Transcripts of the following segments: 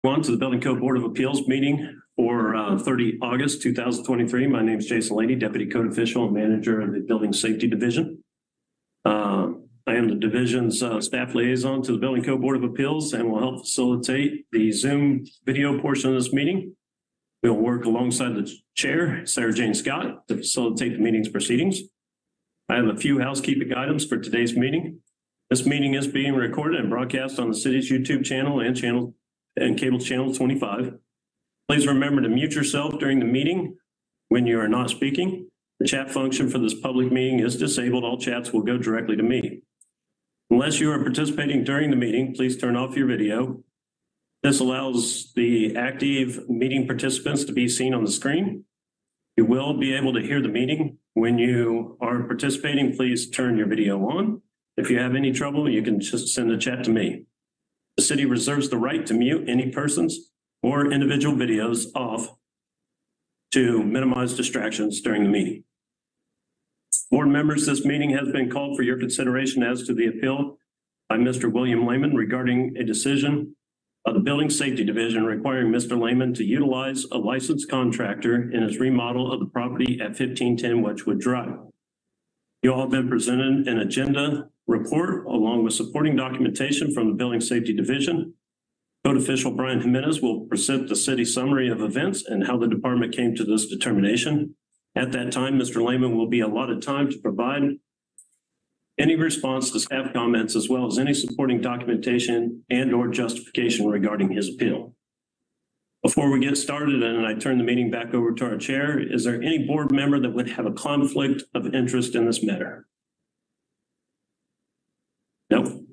On to the Building Code Board of Appeals meeting for 30 August 2023. My name is Jason Lady, Deputy Code Official and Manager of the Building Safety Division. I am the division's staff liaison to the Building Code Board of Appeals and will help facilitate the Zoom video portion of this meeting. We'll work alongside the chair, Sarah Jane Scott, to facilitate the meeting's proceedings. I have a few housekeeping items for today's meeting. This meeting is being recorded and broadcast on the city's YouTube channel and cable channel 25. Please remember to mute yourself during the meeting when you are not speaking. The chat function for this public meeting is disabled. All chats will go directly to me. Unless you are participating during the meeting, please turn off your video. This allows the active meeting participants to be seen on the screen. You will be able to hear the meeting. When you are participating, please turn your video on. If you have any trouble, you can just send a chat to me. The city reserves the right to mute any persons or individual videos off to minimize distractions during the meeting. Board members, this meeting has been called for your consideration as to the appeal by Mr. William Lehman regarding a decision of the Building Safety Division requiring Mr. Lehman to utilize a licensed contractor in his remodel of the property at 1510 Wedgewood Drive. You all have been presented an agenda report along with supporting documentation from the Building Safety Division. Code Official Brian Jimenez will present the city summary of events and how the department came to this determination. At that time, Mr. Lehman will be allotted time to provide any response to staff comments as well as any supporting documentation and or justification regarding his appeal. Before we get started and I turn the meeting back over to our chair, is there any board member that would have a conflict of interest in this matter? No.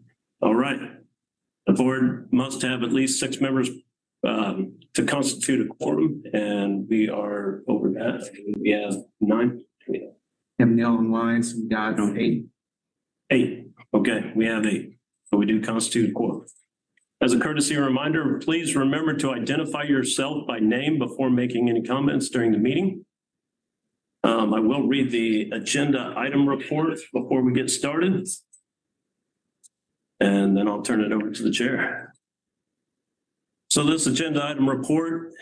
All right. The board must have at least 6 members to constitute a quorum, and we are over that. We have 9. We have Neil online, so we got 8. 8. Okay, we have 8. So we do constitute a quorum. As a courtesy reminder, please remember to identify yourself by name before making any comments during the meeting. I will read the agenda item report before we get started. And then I'll turn it over to the chair. So this agenda item report,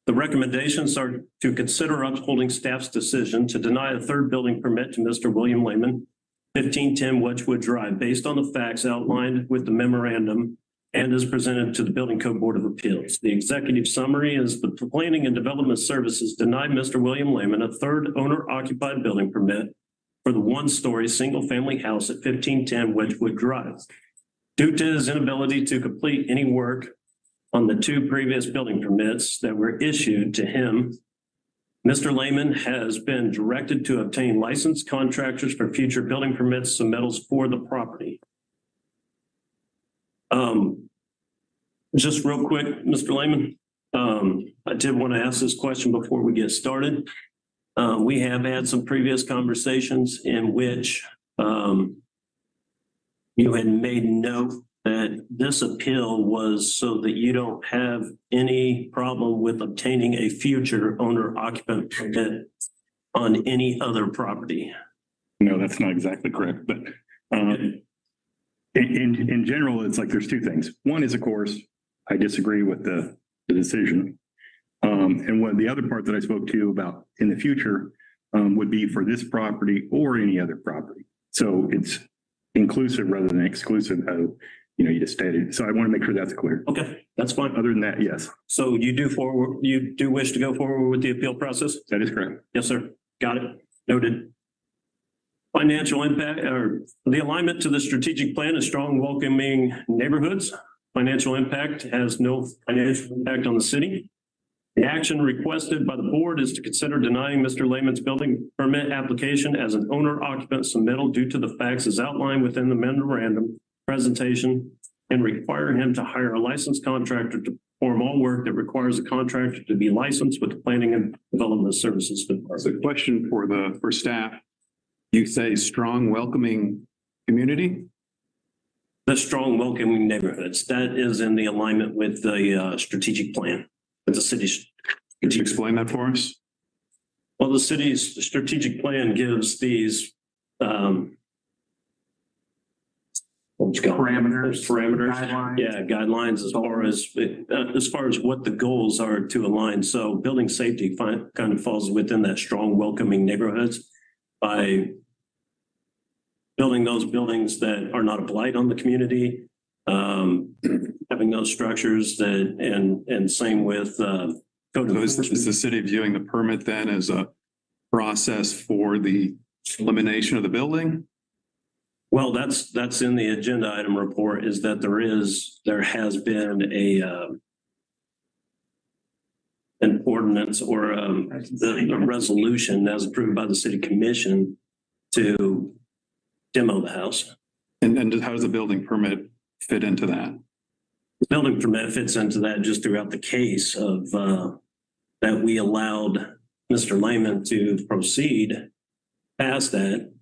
the recommendations are to consider upholding staff's decision to deny a third building permit to Mr. William Lehman, 1510 Wedgewood Drive, based on the facts outlined with the memorandum and is presented to the Building Code Board of Appeals. The executive summary is the Planning and Development Services denied Mr. William Lehman a third owner-occupied building permit for the one-story single-family house at 1510 Wedgewood Drive. Due to his inability to complete any work on the 2 previous building permits that were issued to him, Mr. Lehman has been directed to obtain licensed contractors for future building permits submittals for the property. Just real quick, Mr. Lehman, I did want to ask this question before we get started. We have had some previous conversations in which you had made note that this appeal was so that you don't have any problem with obtaining a future owner-occupant permit on any other property. No, that's not exactly correct. But in general, it's like there's 2 things. One is, of course, I disagree with the decision. And what the other part that I spoke to you about in the future would be for this property or any other property. So it's inclusive rather than exclusive. You just stated. So I want to make sure that's clear. Okay, that's fine. Other than that, yes. So you do wish to go forward with the appeal process? That is correct. Yes, sir. Got it. Noted. Financial impact or the alignment to the strategic plan is strong, welcoming neighborhoods. Financial impact has no financial impact on the city. The action requested by the board is to consider denying Mr. Lehman's building permit application as an owner-occupant submittal due to the facts as outlined within the memorandum presentation and require him to hire a licensed contractor to perform all work that requires a contractor to be licensed with the Planning and Development Services Department. So, question for staff: you say strong, welcoming community. The strong, welcoming neighborhoods, that is in the alignment with the strategic plan. With the city's. Could you explain that for us? Well, the city's strategic plan gives these. Parameters. Parameters. Guidelines. Yeah, guidelines as far as what the goals are to align. So building safety kind of falls within that strong, welcoming neighborhoods by building those buildings that are not a blight on the community, having those structures that, and same with code So enforcement. is the city viewing the permit then as a process for the elimination of the building? Well, that's in the agenda item report, is that there has been an ordinance or a resolution as approved by the city commission to demo the house. And how does the building permit fit into that? The building permit fits into that just throughout the case of that we allowed Mr. Lehman to proceed past that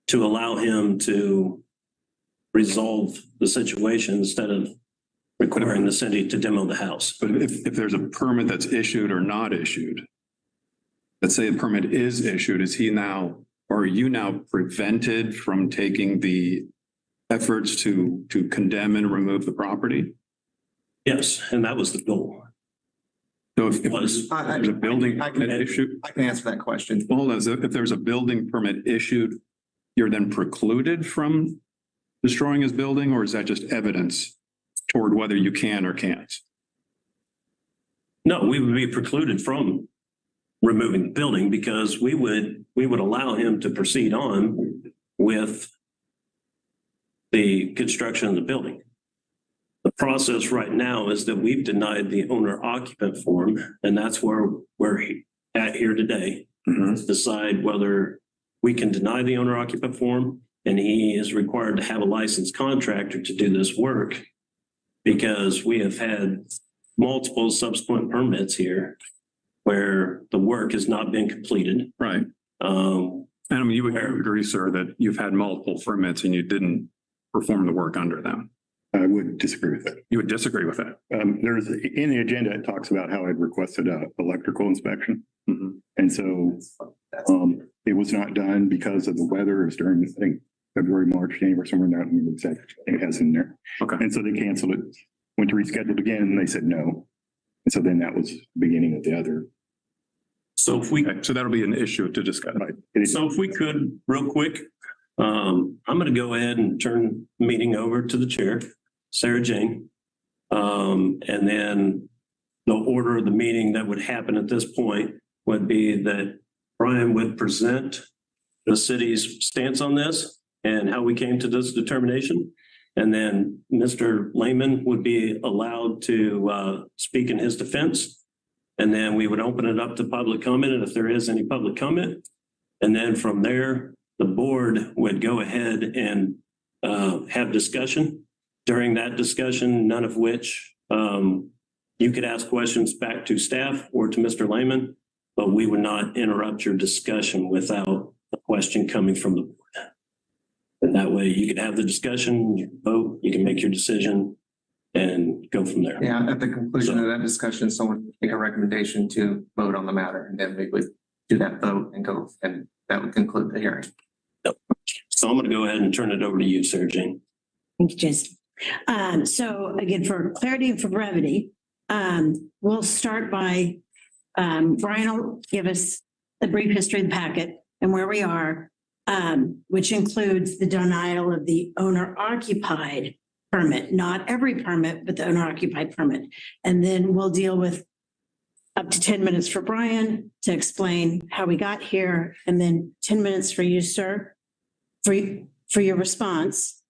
to allow him to resolve the situation instead of requiring the city to demo the house. But if there's a permit that's issued or not issued, let's say a permit is issued, is he now, or are you now prevented from taking the efforts to condemn and remove the property? Yes, and that was the goal. So if Was there's a building permit issued, I can answer that question. well, if there's a building permit issued, you're then precluded from destroying his building, or is that just evidence toward whether you can or can't? No, we would be precluded from removing the building because we would allow him to proceed on with the construction of the building. The process right now is that we've denied the owner occupant form, and that's where we're at here today. To decide whether we can deny the owner occupant form, and he is required to have a licensed contractor to do this work, because we have had multiple subsequent permits here where the work has not been completed. Right. And I mean, you would agree, sir, that you've had multiple permits and you didn't perform the work under them. I would disagree with that. You would disagree with that. There's, in the agenda, it talks about how I'd requested a electrical inspection. Mhm. And so, it was not done because of the weather. It was during, I think, February, March, January, somewhere in there. I don't remember exactly. I think it has in there. Okay. And so they canceled it, went to reschedule it again, and they said no. And so then that was the beginning of the other. So if we Okay, so that'll be an issue to discuss. Right. It is- So if we could, real quick, I'm going to go ahead and turn the meeting over to the chair, Sarah Jane. And then the order of the meeting that would happen at this point would be that Brian would present the city's stance on this and how we came to this determination. And then Mr. Lehman would be allowed to speak in his defense. And then we would open it up to public comment, and if there is any public comment. And then from there, the board would go ahead and have discussion. During that discussion, none of which you could ask questions back to staff or to Mr. Lehman, but we would not interrupt your discussion without a question coming from the board. And that way you could have the discussion, you can vote, you can make your decision and go from there. Yeah, at the conclusion of that discussion, someone would make a recommendation to vote on the matter, and then we would do that vote and go, and that would conclude the hearing. So I'm going to go ahead and turn it over to you, Sarah Jane. Thank you, Jason. So again, for clarity and for brevity, we'll start by, Brian will give us a brief history of the packet and where we are, which includes the denial of the owner occupied permit, not every permit, but the owner occupied permit. And then we'll deal with up to 10 minutes for Brian to explain how we got here, and then 10 minutes for you, sir, for your response.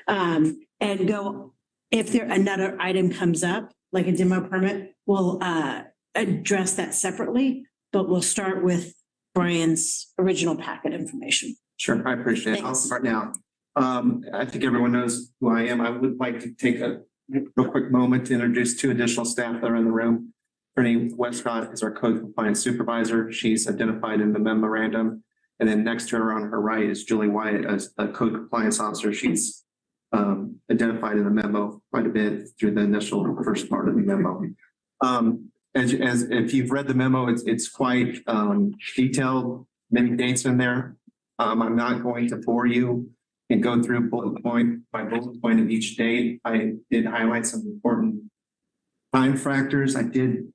And go, if there another item comes up, like a demo permit, we'll address that separately, but we'll start with Brian's original packet information. Sure, I appreciate it. I'll Thanks. start now. I think everyone knows who I am. I would like to take a real quick moment to introduce two additional staff that are in the room. Attorney Westcott is our code compliance supervisor. She's identified in the memorandum. And then next to her on her right is Julie Wyatt as a code compliance officer. She's identified in the memo quite a bit through the initial first part of the memo. As if you've read the memo, it's quite detailed, many dates in there. I'm not going to bore you and go through bullet point by bullet point of each date. I did highlight some important time factors. I did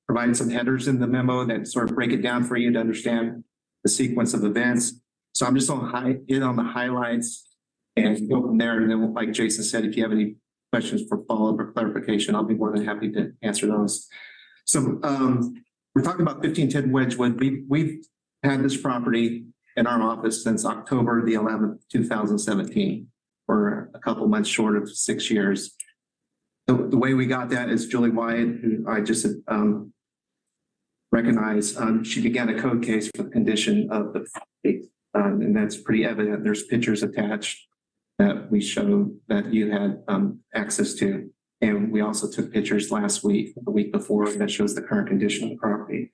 provide some headers in the memo that sort of break it down for you to understand the sequence of events. So I'm just gonna hit on the highlights and go from there. And then, like Jason said, if you have any questions for follow-up or clarification, I'll be more than happy to answer those. So we're talking about 1510 Wedgewood. We've had this property in our office since October the 11th, 2017, for a couple months short of 6 years. The way we got that is Julie Wyatt, who I just recognized. She began a code case for the condition of the property, and that's pretty evident. There's pictures attached that we showed that you had access to. And we also took pictures last week, the week before, that shows the current condition of the property.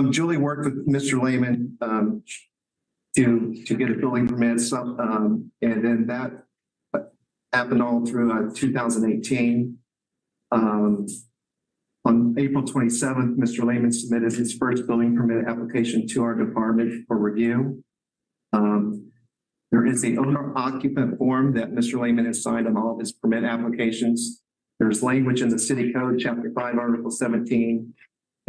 Julie worked with Mr. Lehman to get a building permit. And then that happened all through 2018. On April 27th, Mr. Lehman submitted his first building permit application to our department for review. There is a owner occupant form that Mr. Lehman has signed on all of his permit applications. There's language in the city code, chapter 5, article 17-07,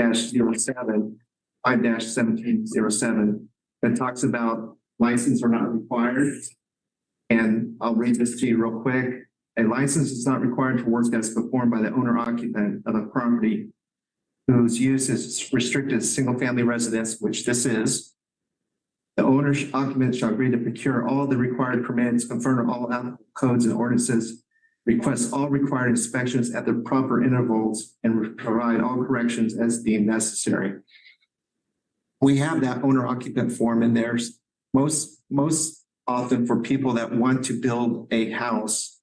5-1707, that talks about license are not required. And I'll read this to you real quick. A license is not required for work that's performed by the owner occupant of a property whose use is restricted to single family residence, which this is. The owner occupant shall agree to procure all the required permits, confirm all applicable codes and ordinances, request all required inspections at the proper intervals, and provide all corrections as deemed necessary. We have that owner occupant form in there most often for people that want to build a house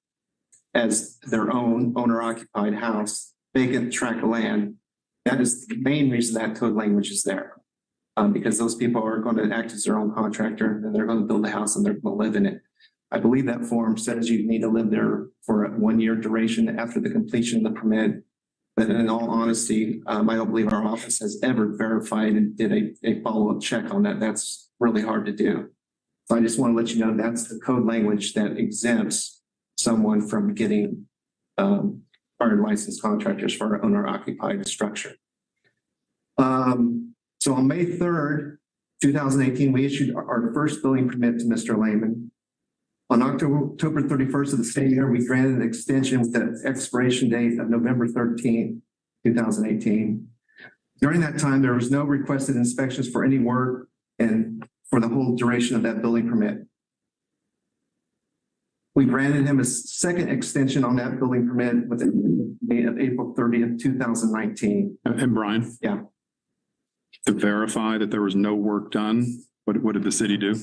as their own owner occupied house, vacant tract of land. That is the main reason that code language is there. Because those people are going to act as their own contractor and they're going to build a house and they're going to live in it. I believe that form says you need to live there for a 1-year duration after the completion of the permit. But in all honesty, I don't believe our office has ever verified and did a follow-up check on that. That's really hard to do. So I just want to let you know that's the code language that exempts someone from getting hired licensed contractors for an owner-occupied structure. So on May 3rd, 2018, we issued our first building permit to Mr. Lehman. On October 31st of the same year, we granted an extension with the expiration date of November 13th, 2018. During that time, there was no requested inspections for any work and for the whole duration of that building permit. We granted him a second extension on that building permit with the date of April 30th, 2019. And Brian? Yeah. To verify that there was no work done, what did the city do?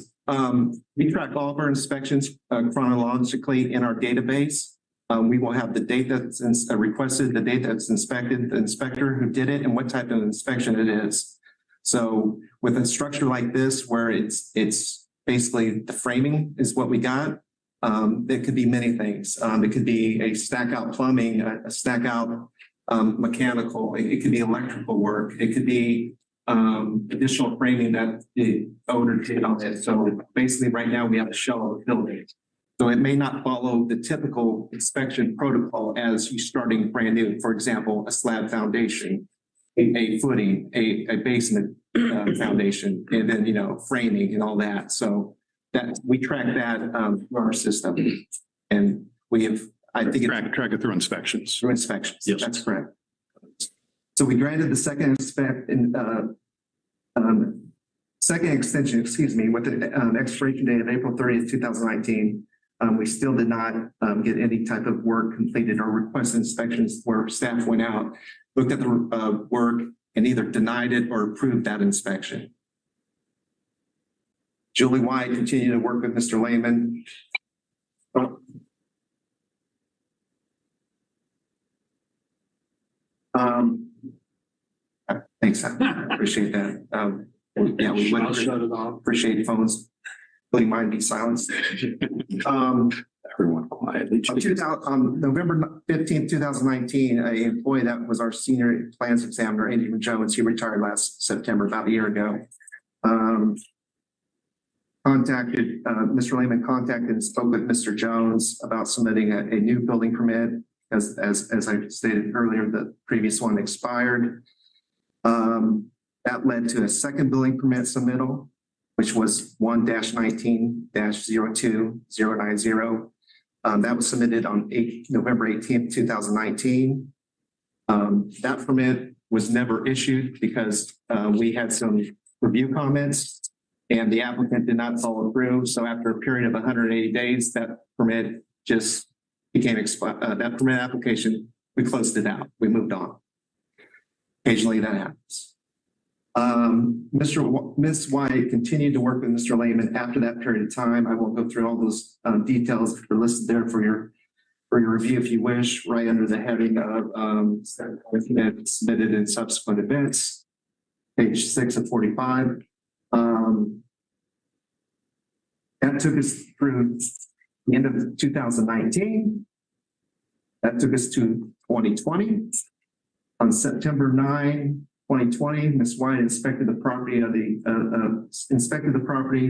We track all of our inspections chronologically in our database. We will have the date that's requested, the date that's inspected, the inspector who did it, and what type of inspection it is. So with a structure like this, where it's basically the framing is what we got, it could be many things. It could be a stack out plumbing, a stack out mechanical, it could be electrical work, it could be additional framing that the owner did on it. So basically right now we have a shell of a building. So it may not follow the typical inspection protocol as you starting brand new. For example, a slab foundation, a footing, a basement foundation, and then, framing and all that. So that we track that through our system. And we have, I think track it through inspections. through inspections. Yes. That's correct. So we granted the second extension, with the expiration date of April 30th, 2019. We still did not get any type of work completed or request inspections where staff went out, looked at the work, and either denied it or approved that inspection. Julie White continued to work with Mr. Lehman. Thanks, I appreciate that. Yeah, we would shut it off. Appreciate phones. Letting mine be silenced. Everyone quietly. On November 15th, 2019, an employee that was our senior plans examiner, Adrian Jones, he retired last September, about a year ago. Mr. Lehman contacted and spoke with Mr. Jones about submitting a new building permit. As I stated earlier, the previous one expired. That led to a second building permit submittal, which was 1-19-02090. That was submitted on November 18th, 2019. That permit was never issued because we had some review comments and the applicant did not follow through. So after a period of 180 days, that permit just became expired. That permit application, we closed it out. We moved on. Occasionally that happens. Ms. White continued to work with Mr. Lehman after that period of time. I won't go through all those details. They're listed there for your review if you wish, right under the heading of submitted in subsequent events, page 6 of 45. That took us through the end of 2019. That took us to 2020. On September 9, 2020, Ms. White inspected the property and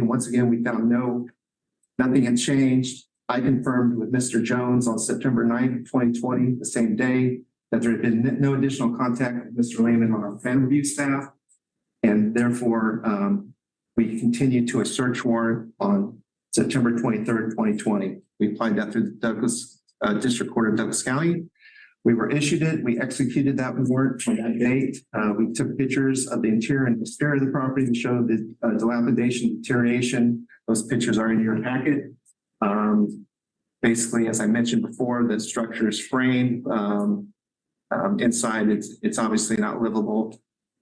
once again, we found nothing had changed. I confirmed with Mr. Jones on September 9th, 2020, the same day, that there had been no additional contact with Mr. Lehman on our plan review staff. And therefore, we continued to a search warrant on September 23rd, 2020. We applied that through the Douglas District Court of Douglas County. We were issued it. We executed that warrant from that date. We took pictures of the interior and exterior of the property to show the dilapidation, deterioration. Those pictures are in your packet. Basically, as I mentioned before, the structure is framed. Inside, it's obviously not livable.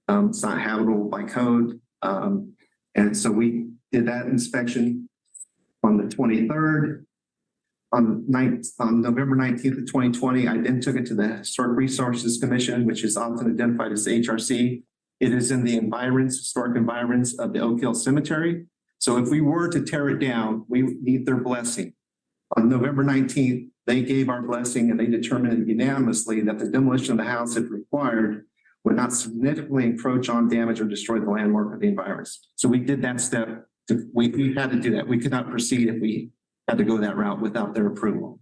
It's not habitable by code. And so we did that inspection on the 23rd. On November 19th of 2020, I then took it to the Historic Resources Commission, which is often identified as the HRC. It is in the historic environs of the Oak Hill Cemetery. So if we were to tear it down, we would need their blessing. On November 19th, they gave our blessing and they determined unanimously that the demolition of the house, if required, would not significantly encroach on, damage, or destroy the landmark of the environs. So we did that step. We had to do that. We could not proceed if we had to go that route without their approval.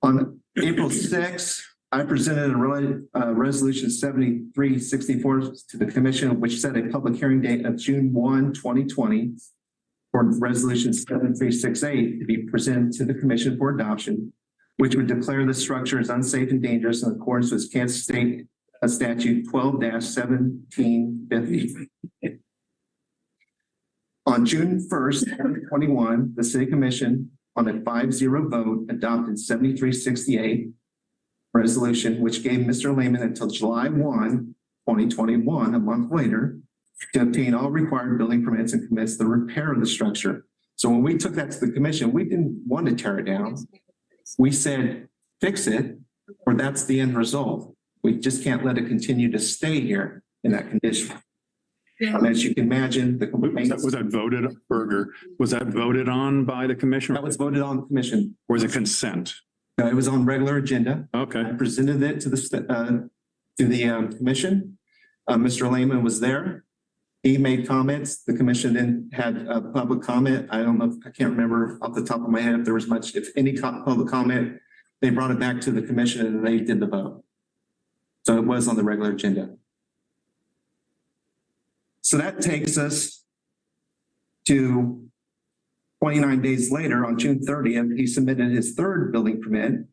On April 6th, I presented a resolution 7364 to the commission, which set a public hearing date of June 1, 2020 for resolution 7368 to be presented to the commission for adoption, which would declare the structure as unsafe and dangerous in accordance with Kansas State Statute 12-1750. On June 1st, 2021, the City Commission, on a 5-0 vote, adopted 7368 resolution, which gave Mr. Lehman until July 1, 2021, a month later, to obtain all required building permits and commence the repair of the structure. So when we took that to the commission, we didn't want to tear it down. We said, fix it, or that's the end result. We just can't let it continue to stay here in that condition. As you can imagine, the complaints. Was that voted, Berger? Was that voted on by the commission? That was voted on the commission. Or was it consent? It was on regular agenda. Okay. I presented it to the commission. Mr. Lehman was there. He made comments. The commission then had a public comment. I don't know, I can't remember off the top of my head if there was much, if any public comment. They brought it back to the commission and they did the vote. So it was on the regular agenda. So that takes us to 29 days later, on June 30th, he submitted his third building permit,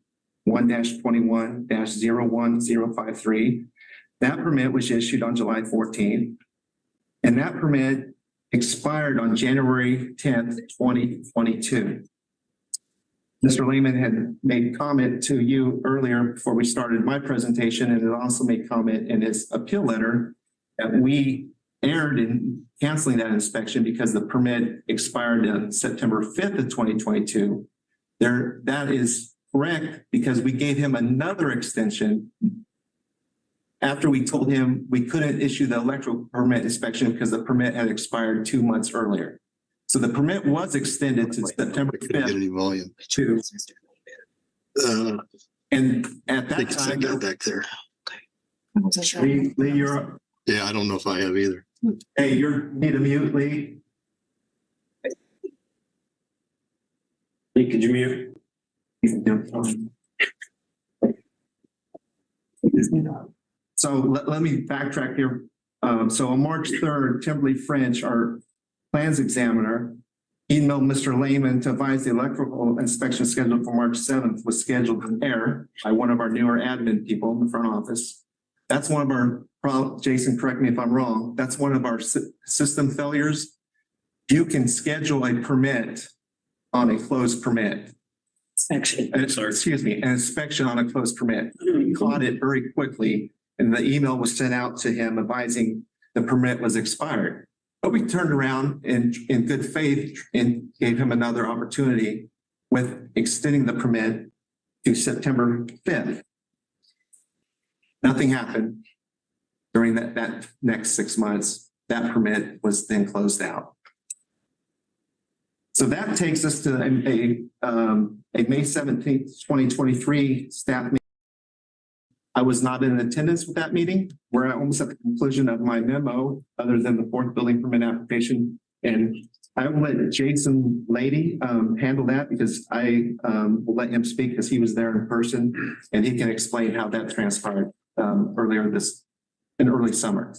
1-21-01053. That permit was issued on July 14th, and that permit expired on January 10th, 2022. Mr. Lehman had made comment to you earlier before we started my presentation, and it also made comment in his appeal letter that we erred in canceling that inspection because the permit expired on September 5th of 2022. That is correct because we gave him another extension after we told him we couldn't issue the electrical permit inspection because the permit had expired 2 months earlier. So the permit was extended to September 5th. Volume. And at that time, back there. Lee, you're up. Yeah, I don't know if I have either. Hey, you need a mute, Lee. Lee, could you mute? So let me backtrack here. So on March 3rd, Timberly French, our plans examiner, emailed Mr. Lehman to advise the electrical inspection scheduled for March 7th was scheduled in error by one of our newer admin people in the front office. That's one of our, Jason, correct me if I'm wrong, that's one of our system failures. You can schedule a permit on a closed permit. Excuse me, an inspection on a closed permit. He caught it very quickly, and the email was sent out to him advising the permit was expired. But we turned around in good faith and gave him another opportunity with extending the permit to September 5th. Nothing happened during that next 6 months. That permit was then closed out. So that takes us to a May 17th, 2023 staff meeting. I was not in attendance with that meeting. We're almost at the conclusion of my memo, other than the fourth building permit application. And I will let Jason Lady handle that, because I will let him speak because he was there in person and he can explain how that transpired earlier in early summer.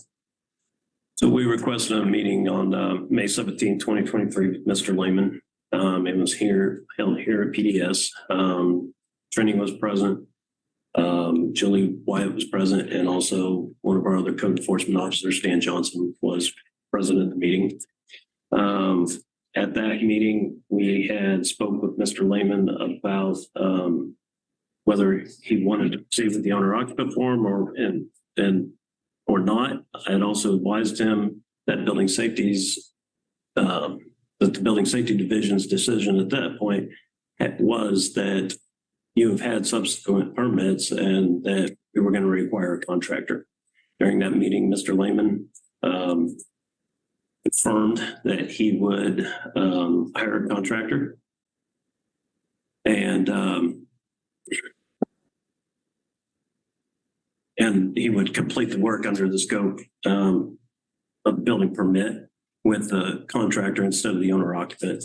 So we requested a meeting on May 17, 2023 with Mr. Lehman. It was held here at PDS. Trini was present. Julie Wyatt was present, and also one of our other code enforcement officers, Stan Johnson, was present at the meeting. At that meeting, we had spoke with Mr. Lehman about whether he wanted to proceed with the owner occupant form or not. I had also advised him that that the building safety division's decision at that point was that you have had subsequent permits and that we were going to require a contractor. During that meeting, Mr. Lehman confirmed that he would hire a contractor, and he would complete the work under the scope of the building permit with the contractor instead of the owner occupant.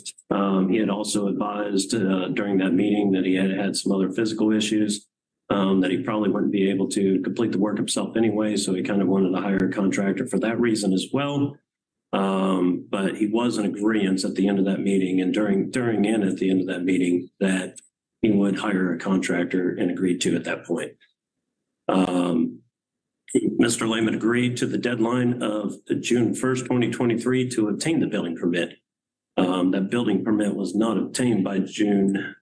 He had also advised during that meeting that he had had some other physical issues, that he probably wouldn't be able to complete the work himself anyway. So he kind of wanted to hire a contractor for that reason as well. But he was in agreement at the end of that meeting and during and at the end of that meeting that he would hire a contractor and agreed to at that point. Mr. Lehman agreed to the deadline of June 1st, 2023 to obtain the building permit. That building permit was not obtained by June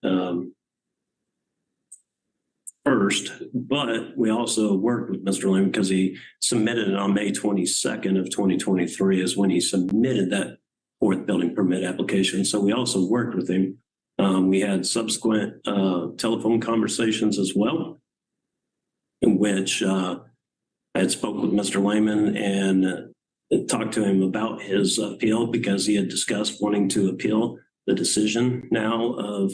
1st, but we also worked with Mr. Lehman because he submitted it on May 22nd of 2023 is when he submitted that fourth building permit application. So we also worked with him. We had subsequent telephone conversations as well, in which I had spoke with Mr. Lehman and talked to him about his appeal because he had discussed wanting to appeal the decision now of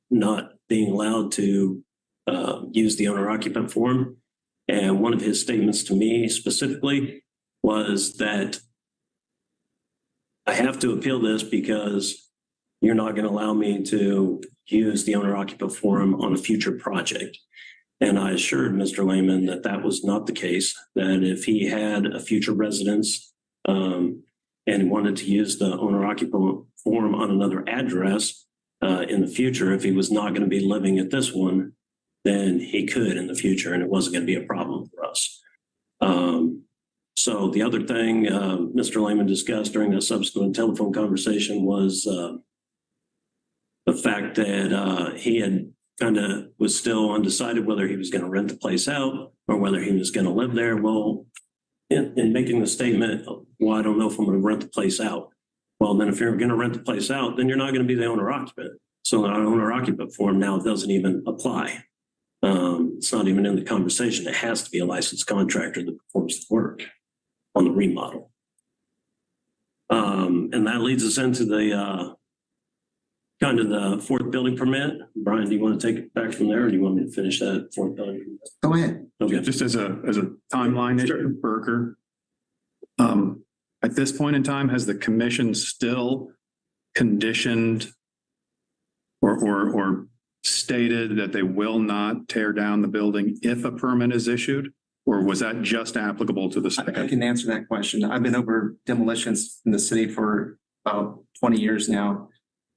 not being allowed to use the owner occupant form. And one of his statements to me specifically was that I have to appeal this because you're not going to allow me to use the owner occupant form on a future project. And I assured Mr. Lehman that that was not the case, that if he had a future residence and wanted to use the owner occupant form on another address in the future, if he was not going to be living at this one, then he could in the future, and it wasn't going to be a problem for us. So the other thing Mr. Lehman discussed during the subsequent telephone conversation was the fact that he had kind of was still undecided whether he was going to rent the place out or whether he was going to live there. Well, in making the statement, well, I don't know if I'm going to rent the place out. Well, then if you're going to rent the place out, then you're not going to be the owner occupant. So the owner occupant form now doesn't even apply. It's not even in the conversation. It has to be a licensed contractor that performs the work on the remodel. And that leads us into the kind of the fourth building permit. Brian, do you want to take it back from there, or do you want me to finish that fourth building permit? Go ahead. Okay, just as a timeline issue, Burker. At this point in time, has the commission still conditioned or stated that they will not tear down the building if a permit is issued? Or was that just applicable to the I second? can answer that question. I've been over demolitions in the city for about 20 years now.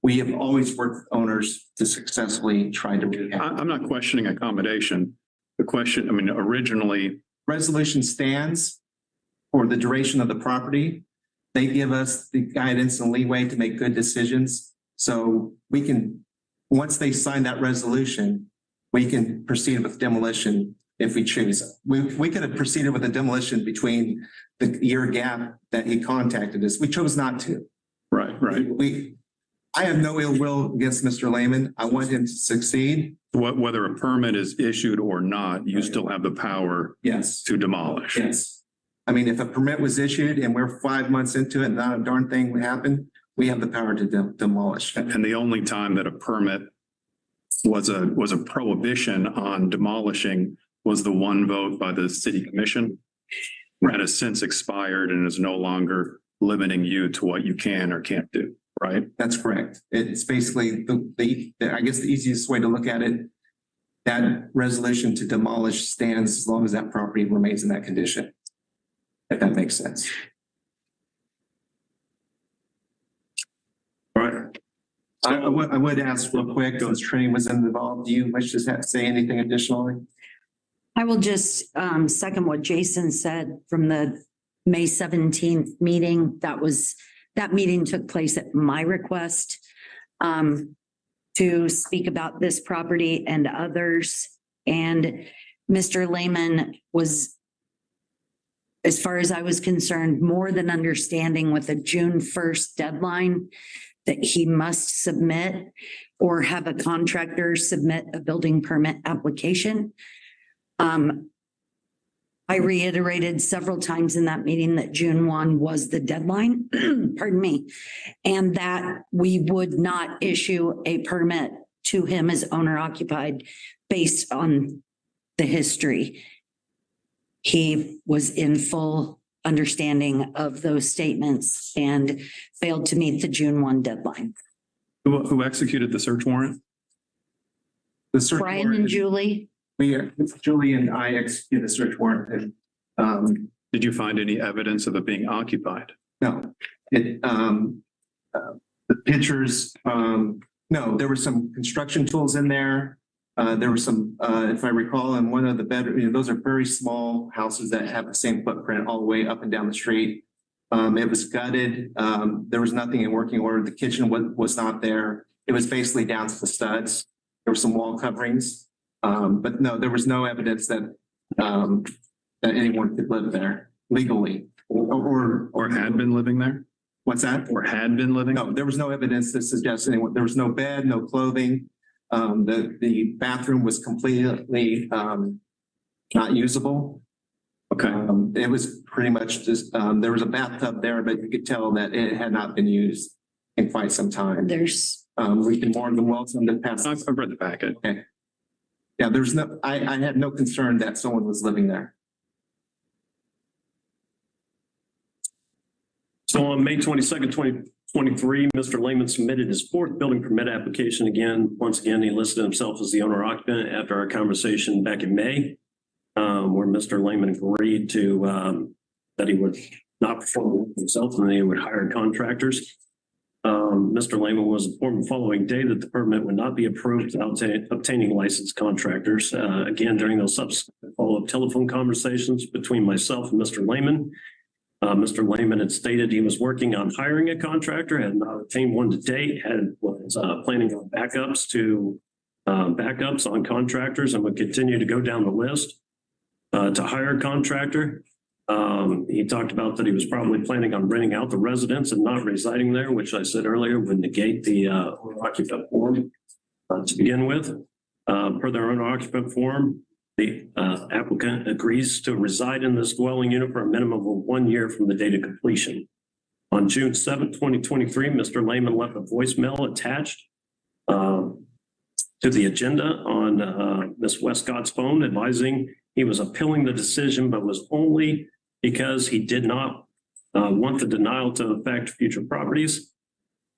We have always worked with owners to successfully try to rehab. I'm not questioning accommodation. The question, I mean, originally, Resolution stands for the duration of the property. They give us the guidance and leeway to make good decisions. So we can, once they sign that resolution, we can proceed with demolition if we choose. We could have proceeded with a demolition between the year gap that he contacted us. We chose not to. right. I have no ill will against Mr. Lehman. I want him to succeed. Whether a permit is issued or not, you still have the power Yes. to demolish. Yes. I mean, if a permit was issued and we're 5 months into it and not a darn thing would happen, we have the power to demolish. And the only time that a permit was a prohibition on demolishing was the one vote by the city commission. That has since expired and is no longer limiting you to what you can or can't do, right? That's correct. It's basically I guess the easiest way to look at it, that resolution to demolish stands as long as that property remains in that condition. If that makes sense. All right. I would ask real quick, since Trini was involved, do you wish to say anything additionally? I will just second what Jason said from the May 17th meeting. That meeting took place at my request to speak about this property and others. And Mr. Lehman was, as far as I was concerned, more than understanding with a June 1st deadline that he must submit or have a contractor submit a building permit application. I reiterated several times in that meeting that June 1 was the deadline, pardon me, and that we would not issue a permit to him as owner occupied based on the history. He was in full understanding of those statements and failed to meet the June 1 deadline. Who executed the search warrant? The search Brian warrant and is- Julie, Julie and I executed the search warrant and, Did you find any evidence of it being occupied? no, the pictures, no, there were some construction tools in there. There were some, if I recall, in one of the bedrooms, those are very small houses that have the same footprint all the way up and down the street. It was gutted. There was nothing in working order. The kitchen was not there. It was basically down to the studs. There were some wall coverings. But no, there was no evidence that that anyone could live there legally Or had been living there? what's that? Or had been living? No, there was no evidence that suggests anyone, there was no bed, no clothing. The bathroom was completely not usable. Okay. It was pretty much just, there was a bathtub there, but you could tell that it had not been used in quite some time. there's, We can more than welcome to pass. I've read the packet. Yeah, there's no, I had no concern that someone was living there. So on May 22nd, 2023, Mr. Lehman submitted his fourth building permit application again. Once again, he listed himself as the owner occupant after our conversation back in May, where Mr. Lehman agreed to that he would not perform himself and that he would hire contractors. Mr. Lehman was informed the following day that the permit would not be approved without obtaining licensed contractors. Again, during those subsequent follow-up telephone conversations between myself and Mr. Lehman, Mr. Lehman had stated he was working on hiring a contractor, had not obtained one to date, was planning on backups on contractors and would continue to go down the list to hire a contractor. He talked about that he was probably planning on renting out the residence and not residing there, which I said earlier would negate the owner-occupant form to begin with. Per their owner-occupant form, the applicant agrees to reside in this dwelling unit for a minimum of 1 year from the date of completion. On June 7th, 2023, Mr. Lehman left a voicemail attached to the agenda on Ms. Westcott's phone, advising he was appealing the decision, but was only because he did not want the denial to affect future properties.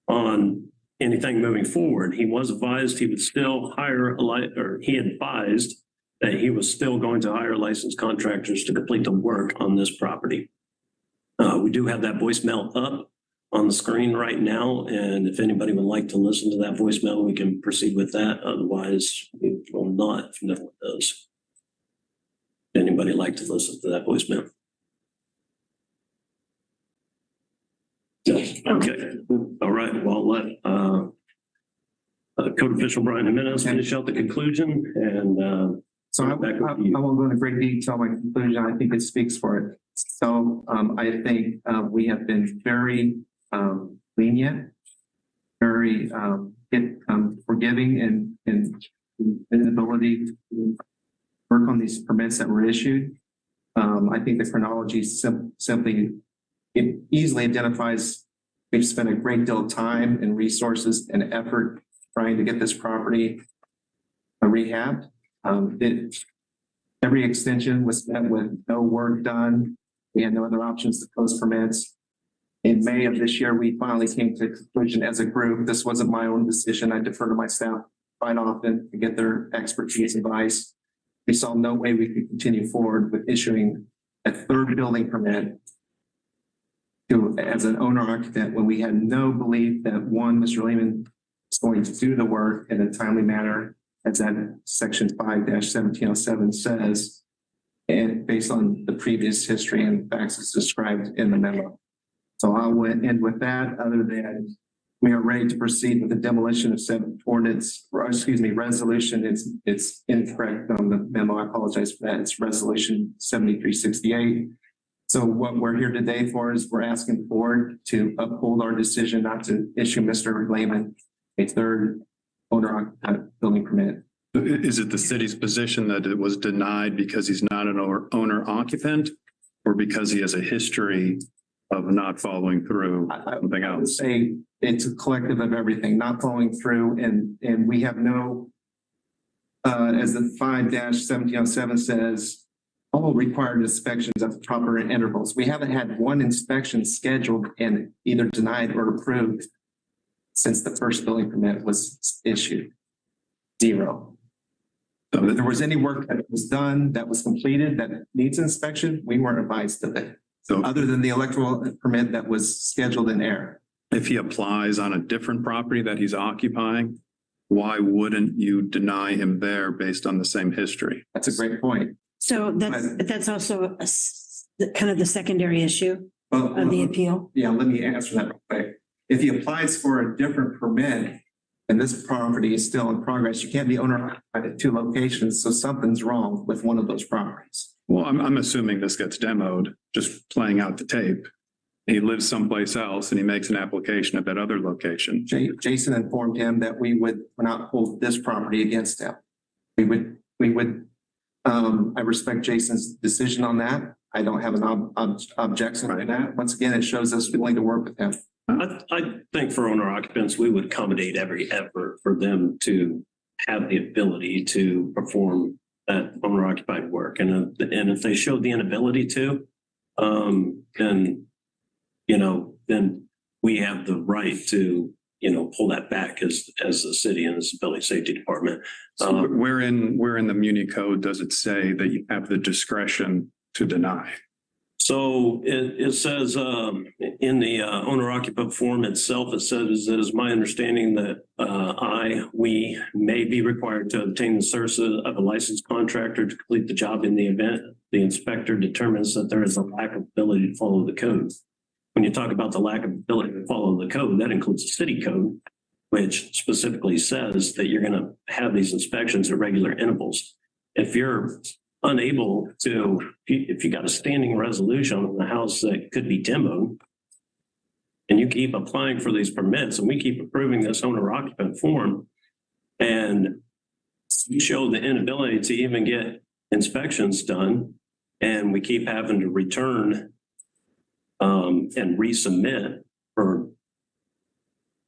On anything moving forward. He was advised he would still hire or he advised that he was still going to hire licensed contractors to complete the work on this property. We do have that voicemail up on the screen right now, and if anybody would like to listen to that voicemail, we can proceed with that. Otherwise, we will not, if no one does. Anybody like to listen to that voicemail? Yes. Okay. All right. Well, I'll let Code Official Brian Jimenez finish out the conclusion, and So I won't go into great detail. My conclusion, I think it speaks for it. So I think we have been very lenient, very forgiving and ability to work on these permits that were issued. I think the chronology simply, it easily identifies we've spent a great deal of time and resources and effort trying to get this property rehabbed. Every extension was met with no work done. We had no other options to close permits. In May of this year, we finally came to a conclusion as a group. This wasn't my own decision. I defer to my staff quite often to get their expertise and advice. We saw no way we could continue forward with issuing a third building permit as an owner occupant when we had no belief that one, Mr. Lehman was going to do the work in a timely manner, as that section 5-1707 says, and based on the previous history and facts as described in the memo. So I'll end with that, other than we are ready to proceed with the demolition of said ordinance, or excuse me, resolution. It's incorrect on the memo. I apologize for that. It's resolution 7368. So what we're here today for is we're asking the board to uphold our decision not to issue Mr. Lehman a third owner-occupied building permit. Is it the city's position that it was denied because he's not an owner occupant, or because he has a history of not following through something I would else? say it's a collective of everything, not following through, and we have no, as the 5-1707 says, all required inspections at proper intervals. We haven't had one inspection scheduled and either denied or approved since the first building permit was issued. Zero. So if there was any work that was done, that was completed, that needs inspection, we weren't advised of it. So Other than the electoral permit that was scheduled in error. if he applies on a different property that he's occupying, why wouldn't you deny him there based on the same history? That's a great point. So that's also kind of the secondary issue of the appeal. Yeah, let me answer that real quick. If he applies for a different permit and this property is still in progress, you can't be owner occupied at two locations. So something's wrong with one of those properties. Well, I'm assuming this gets demoed, just playing out the tape. He lives someplace else and he makes an application at that other location. Jason informed him that we would not hold this property against him. I respect Jason's decision on that. I don't have an objection to that. Once again, it shows us willing to work with him. I think for owner occupants, we would accommodate every effort for them to have the ability to perform that owner occupied work. And if they show the inability to, then we have the right to, pull that back as the city and as the building safety department. So where in the Muni code does it say that you have the discretion to deny? So it says in the owner occupant form itself, it says that is my understanding that we may be required to obtain the services of a licensed contractor to complete the job in the event the inspector determines that there is a lack of ability to follow the code. When you talk about the lack of ability to follow the code, that includes the city code, which specifically says that you're going to have these inspections at regular intervals. If you're unable to, if you got a standing resolution on the house that could be demoed, and you keep applying for these permits, and we keep approving this owner occupant form, and you show the inability to even get inspections done, and we keep having to return and resubmit for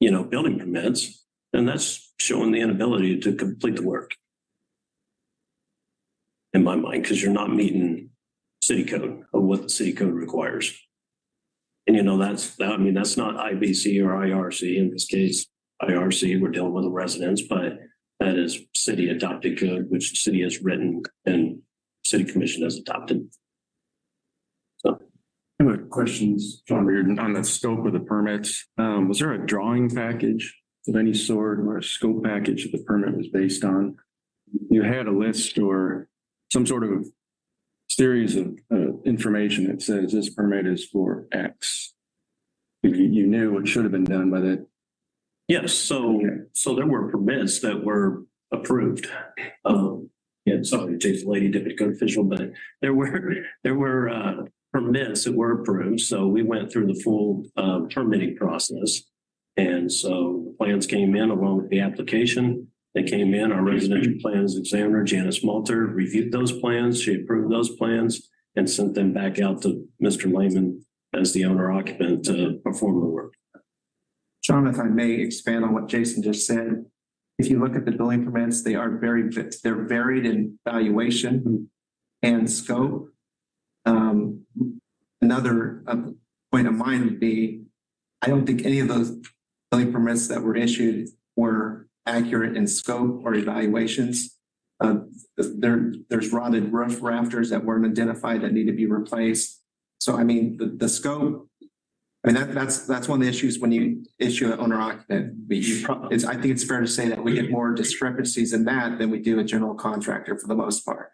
building permits, then that's showing the inability to complete the work. In my mind, because you're not meeting city code of what the city code requires. And that's not IBC or IRC in this case. IRC, we're dealing with the residents, but that is city adopted code, which the city has written and city commission has adopted. I have a questions, John Reardon, on the scope of the permits. Was there a drawing package of any sort or a scope package that the permit was based on? You had a list or some sort of series of information that says this permit is for X. You knew what should have been done by that. Yes, so there were permits that were approved. Yeah, sorry, Jason Lady, deputy code official, but there were permits that were approved. So we went through the full permitting process. And so the plans came in along with the application. They came in, our residential plans examiner, Janice Malter, reviewed those plans. She approved those plans and sent them back out to Mr. Lehman as the owner occupant to perform the work. John, if I may expand on what Jason just said, if you look at the building permits, they're varied in valuation and scope. Another point of mine would be, I don't think any of those building permits that were issued were accurate in scope or evaluations. There's rotted roof rafters that weren't identified that need to be replaced. So I mean, the scope, I mean, that's one of the issues when you issue an owner occupant. I think it's fair to say that we get more discrepancies in that than we do a general contractor for the most part.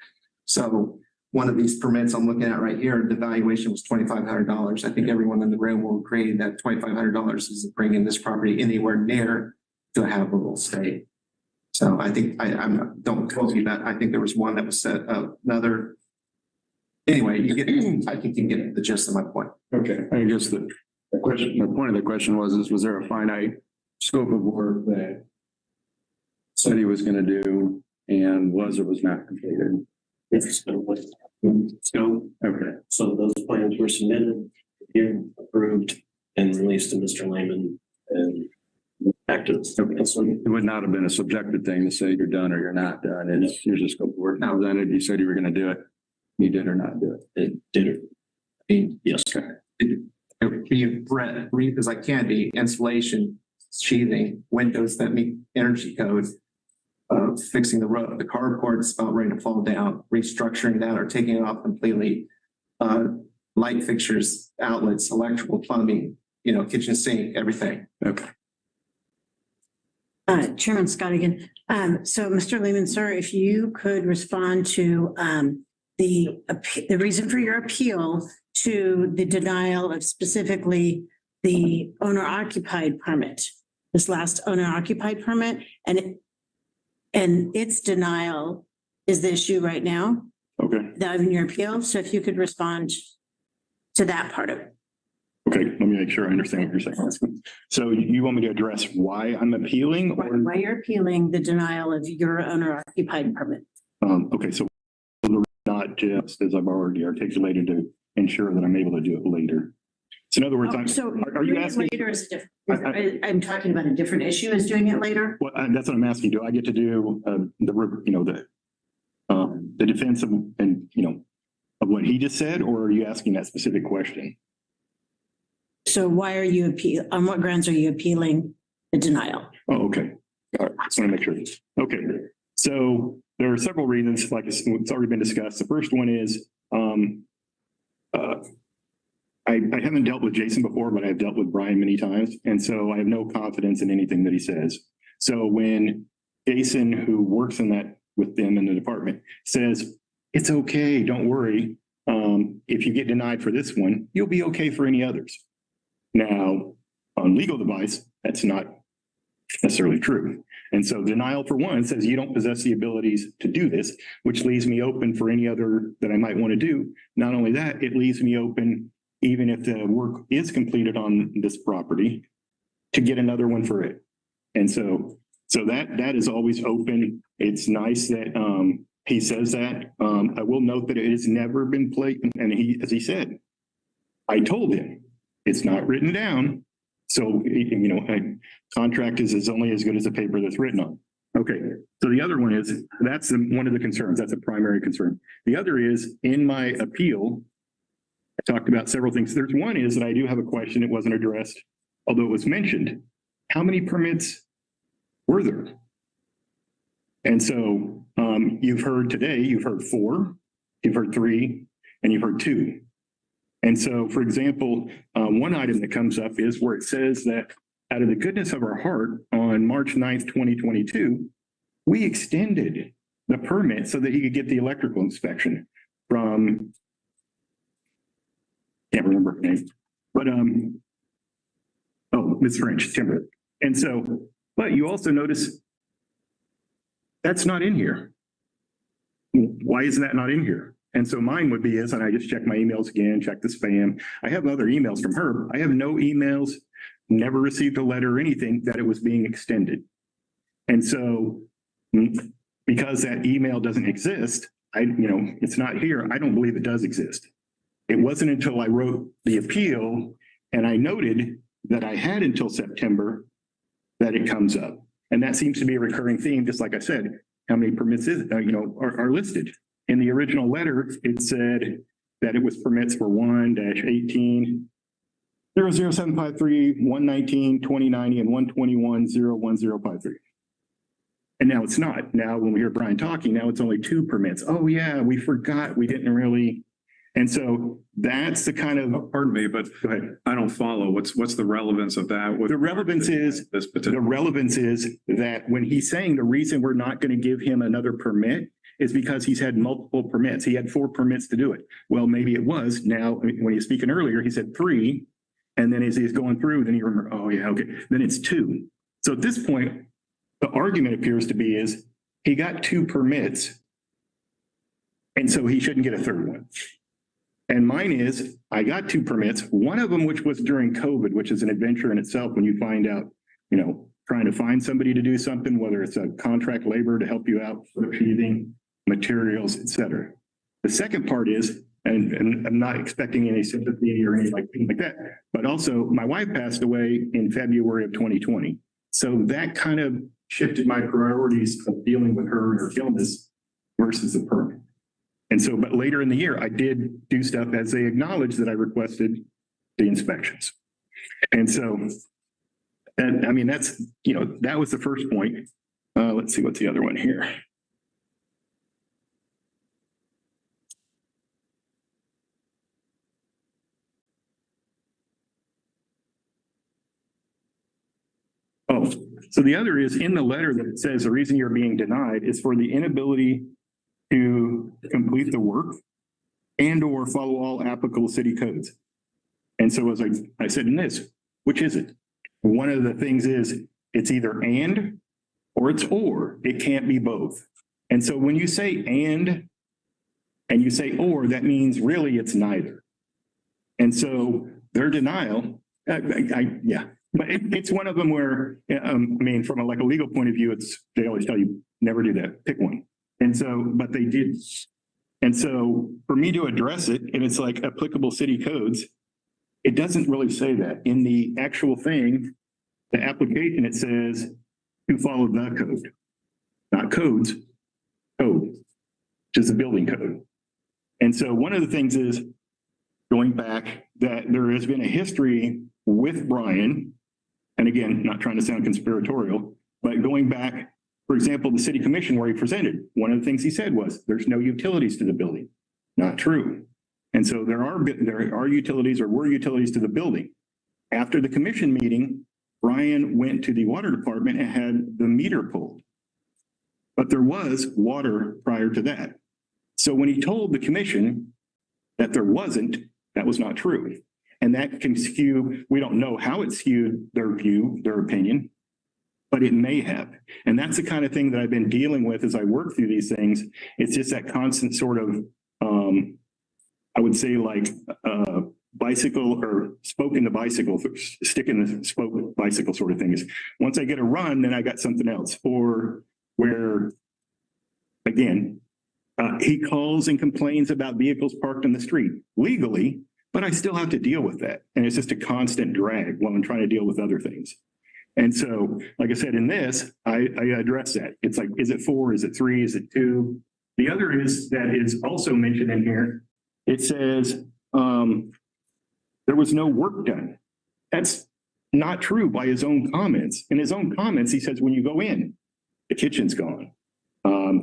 So one of these permits I'm looking at right here, the valuation was $2,500. I think everyone in the room will agree that $2,500 isn't bringing this property anywhere near to a habitable state. So I think don't quote me that. I think there was one that was set another. Anyway, I think you get the gist of my point. Okay, I guess the question, the point of the question was there a finite scope of work that said he was going to do and was or was not completed? Yes, so, okay. So those plans were submitted, here, approved, and released to Mr. Lehman and active. Okay. So it would not have been a subjective thing to say you're done or you're not done. It's here's a scope of work now presented. You said you were going to do it. You did or not do it? It did it. Yes. Okay. Be brief as I can be, insulation, sheathing, windows that meet energy codes, fixing the roof, the carport's about ready to fall down, restructuring that or taking it off completely, light fixtures, outlets, electrical, plumbing, kitchen sink, everything. Okay. Chairman Scott again. So Mr. Lehman, sir, if you could respond to the reason for your appeal to the denial of specifically the owner occupied permit, this last owner occupied permit, and its denial is the issue right now. Okay. That in your appeal. So if you could respond to that part of it. Okay, let me make sure I understand what you're saying. So you want me to address why I'm appealing or? Why you're appealing the denial of your owner occupied permit. Okay, so not just as I've already articulated to ensure that I'm able to do it later. So in other words, are you asking? Later is different. I'm talking about a different issue as doing it later. Well, that's what I'm asking. Do I get to do the defense of of what he just said, or are you asking that specific question? So why are you on what grounds are you appealing the denial? Oh, okay. All right. Just want to make sure. Okay. So there are several reasons, like it's already been discussed. The first one is I haven't dealt with Jason before, but I've dealt with Brian many times. And so I have no confidence in anything that he says. So when Jason, who works in that with them in the department, says, it's okay, don't worry. If you get denied for this one, you'll be okay for any others. Now, on legal advice, that's not necessarily true. And so denial for one says you don't possess the abilities to do this, which leaves me open for any other that I might want to do. Not only that, it leaves me open, even if the work is completed on this property, to get another one for it. And so that is always open. It's nice that he says that. I will note that it has never been played. And as he said, I told him it's not written down. So, a contract is only as good as the paper that's written on. Okay. So the other one is, that's one of the concerns. That's a primary concern. The other is, in my appeal, I talked about several things. There's one is that I do have a question. It wasn't addressed, although it was mentioned. How many permits were there? And so you've heard today, you've heard 4, you've heard 3, and you've heard 2. And so, for example, one item that comes up is where it says that out of the goodness of our heart on March 9th, 2022, we extended the permit so that he could get the electrical inspection from, can't remember her name, but Ms. French, Timber. And so, but you also notice that's not in here. Why isn't that not in here? And so mine would be and I just check my emails again, check the spam. I have other emails from her. I have no emails, never received a letter or anything that it was being extended. And so because that email doesn't exist, it's not here. I don't believe it does exist. It wasn't until I wrote the appeal and I noted that I had until September that it comes up. And that seems to be a recurring theme, just like I said, how many permits are listed. In the original letter, it said that it was permits for 1-18, 00753, 119, 2090, and 121, 01053. And now it's not. Now, when we hear Brian talking, now it's only 2 permits. Oh, yeah, we forgot. We didn't really. And so that's the kind of. Pardon me, but go ahead. I don't follow. What's the relevance of that? The relevance is that when he's saying the reason we're not going to give him another permit is because he's had multiple permits. He had 4 permits to do it. Well, maybe it was. Now, when he was speaking earlier, he said 3. And then as he's going through, then you remember, oh, yeah, okay. Then it's 2. So at this point, the argument appears to be is he got 2 permits. And so he shouldn't get a 3rd one. And mine is, I got 2 permits, one of them, which was during COVID, which is an adventure in itself when you find out, trying to find somebody to do something, whether it's a contract labor to help you out with sheathing, materials, et cetera. The second part is, and I'm not expecting any sympathy or anything like that, but also my wife passed away in February of 2020. So that kind of shifted my priorities of dealing with her and her illness versus the permit. And so, but later in the year, I did do stuff as they acknowledged that I requested the inspections. And so, that's, that was the first point. Let's see what's the other one here. Oh, so the other is in the letter that it says the reason you're being denied is for the inability to complete the work and or follow all applicable city codes. And so as I said in this, which is it? One of the things is it's either and or it's or. It can't be both. And so when you say and you say or, that means really it's neither. And so their denial, yeah. But it's one of them where, from a legal point of view, they always tell you never do that, pick one. And so, but they did. And so for me to address it, and it's like applicable city codes, it doesn't really say that. In the actual thing, the application, it says to follow the code, not codes, code, which is the building code. And so one of the things is going back that there has been a history with Brian, and again, not trying to sound conspiratorial, but going back, for example, the city commission where he presented, one of the things he said was there's no utilities to the building. Not true. And so there are utilities or were utilities to the building. After the commission meeting, Brian went to the water department and had the meter pulled. But there was water prior to that. So when he told the commission that there wasn't, that was not true. And that can skew, we don't know how it skewed their view, their opinion, but it may have. And that's the kind of thing that I've been dealing with as I work through these things. It's just that constant sort of, I would say like bicycle or spoke in the bicycle, stick in the spoke bicycle sort of thing is once I get a run, then I got something else. Or where, again, he calls and complains about vehicles parked on the street legally, but I still have to deal with that. And it's just a constant drag while I'm trying to deal with other things. And so, like I said, in this, I address that. It's like, is it 4? Is it 3? Is it 2? The other is that is also mentioned in here. It says there was no work done. That's not true by his own comments. In his own comments, he says, when you go in, the kitchen's gone.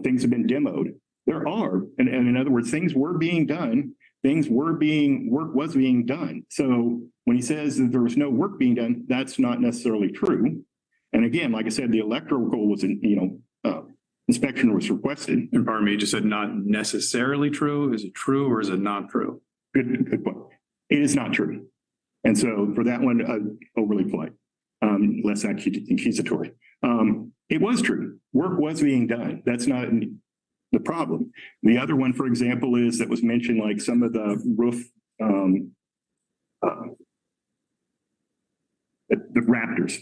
Things have been demoed. There are, and in other words, things were being done. Work was being done. So when he says that there was no work being done, that's not necessarily true. And again, like I said, the electrical was, inspection was requested. And pardon me, you just said not necessarily true. Is it true or is it not true? Good point. It is not true. And so for that one, overly polite, less accusatory. It was true. Work was being done. That's not the problem. The other one, for example, is that was mentioned, like some of the roof, the Raptors.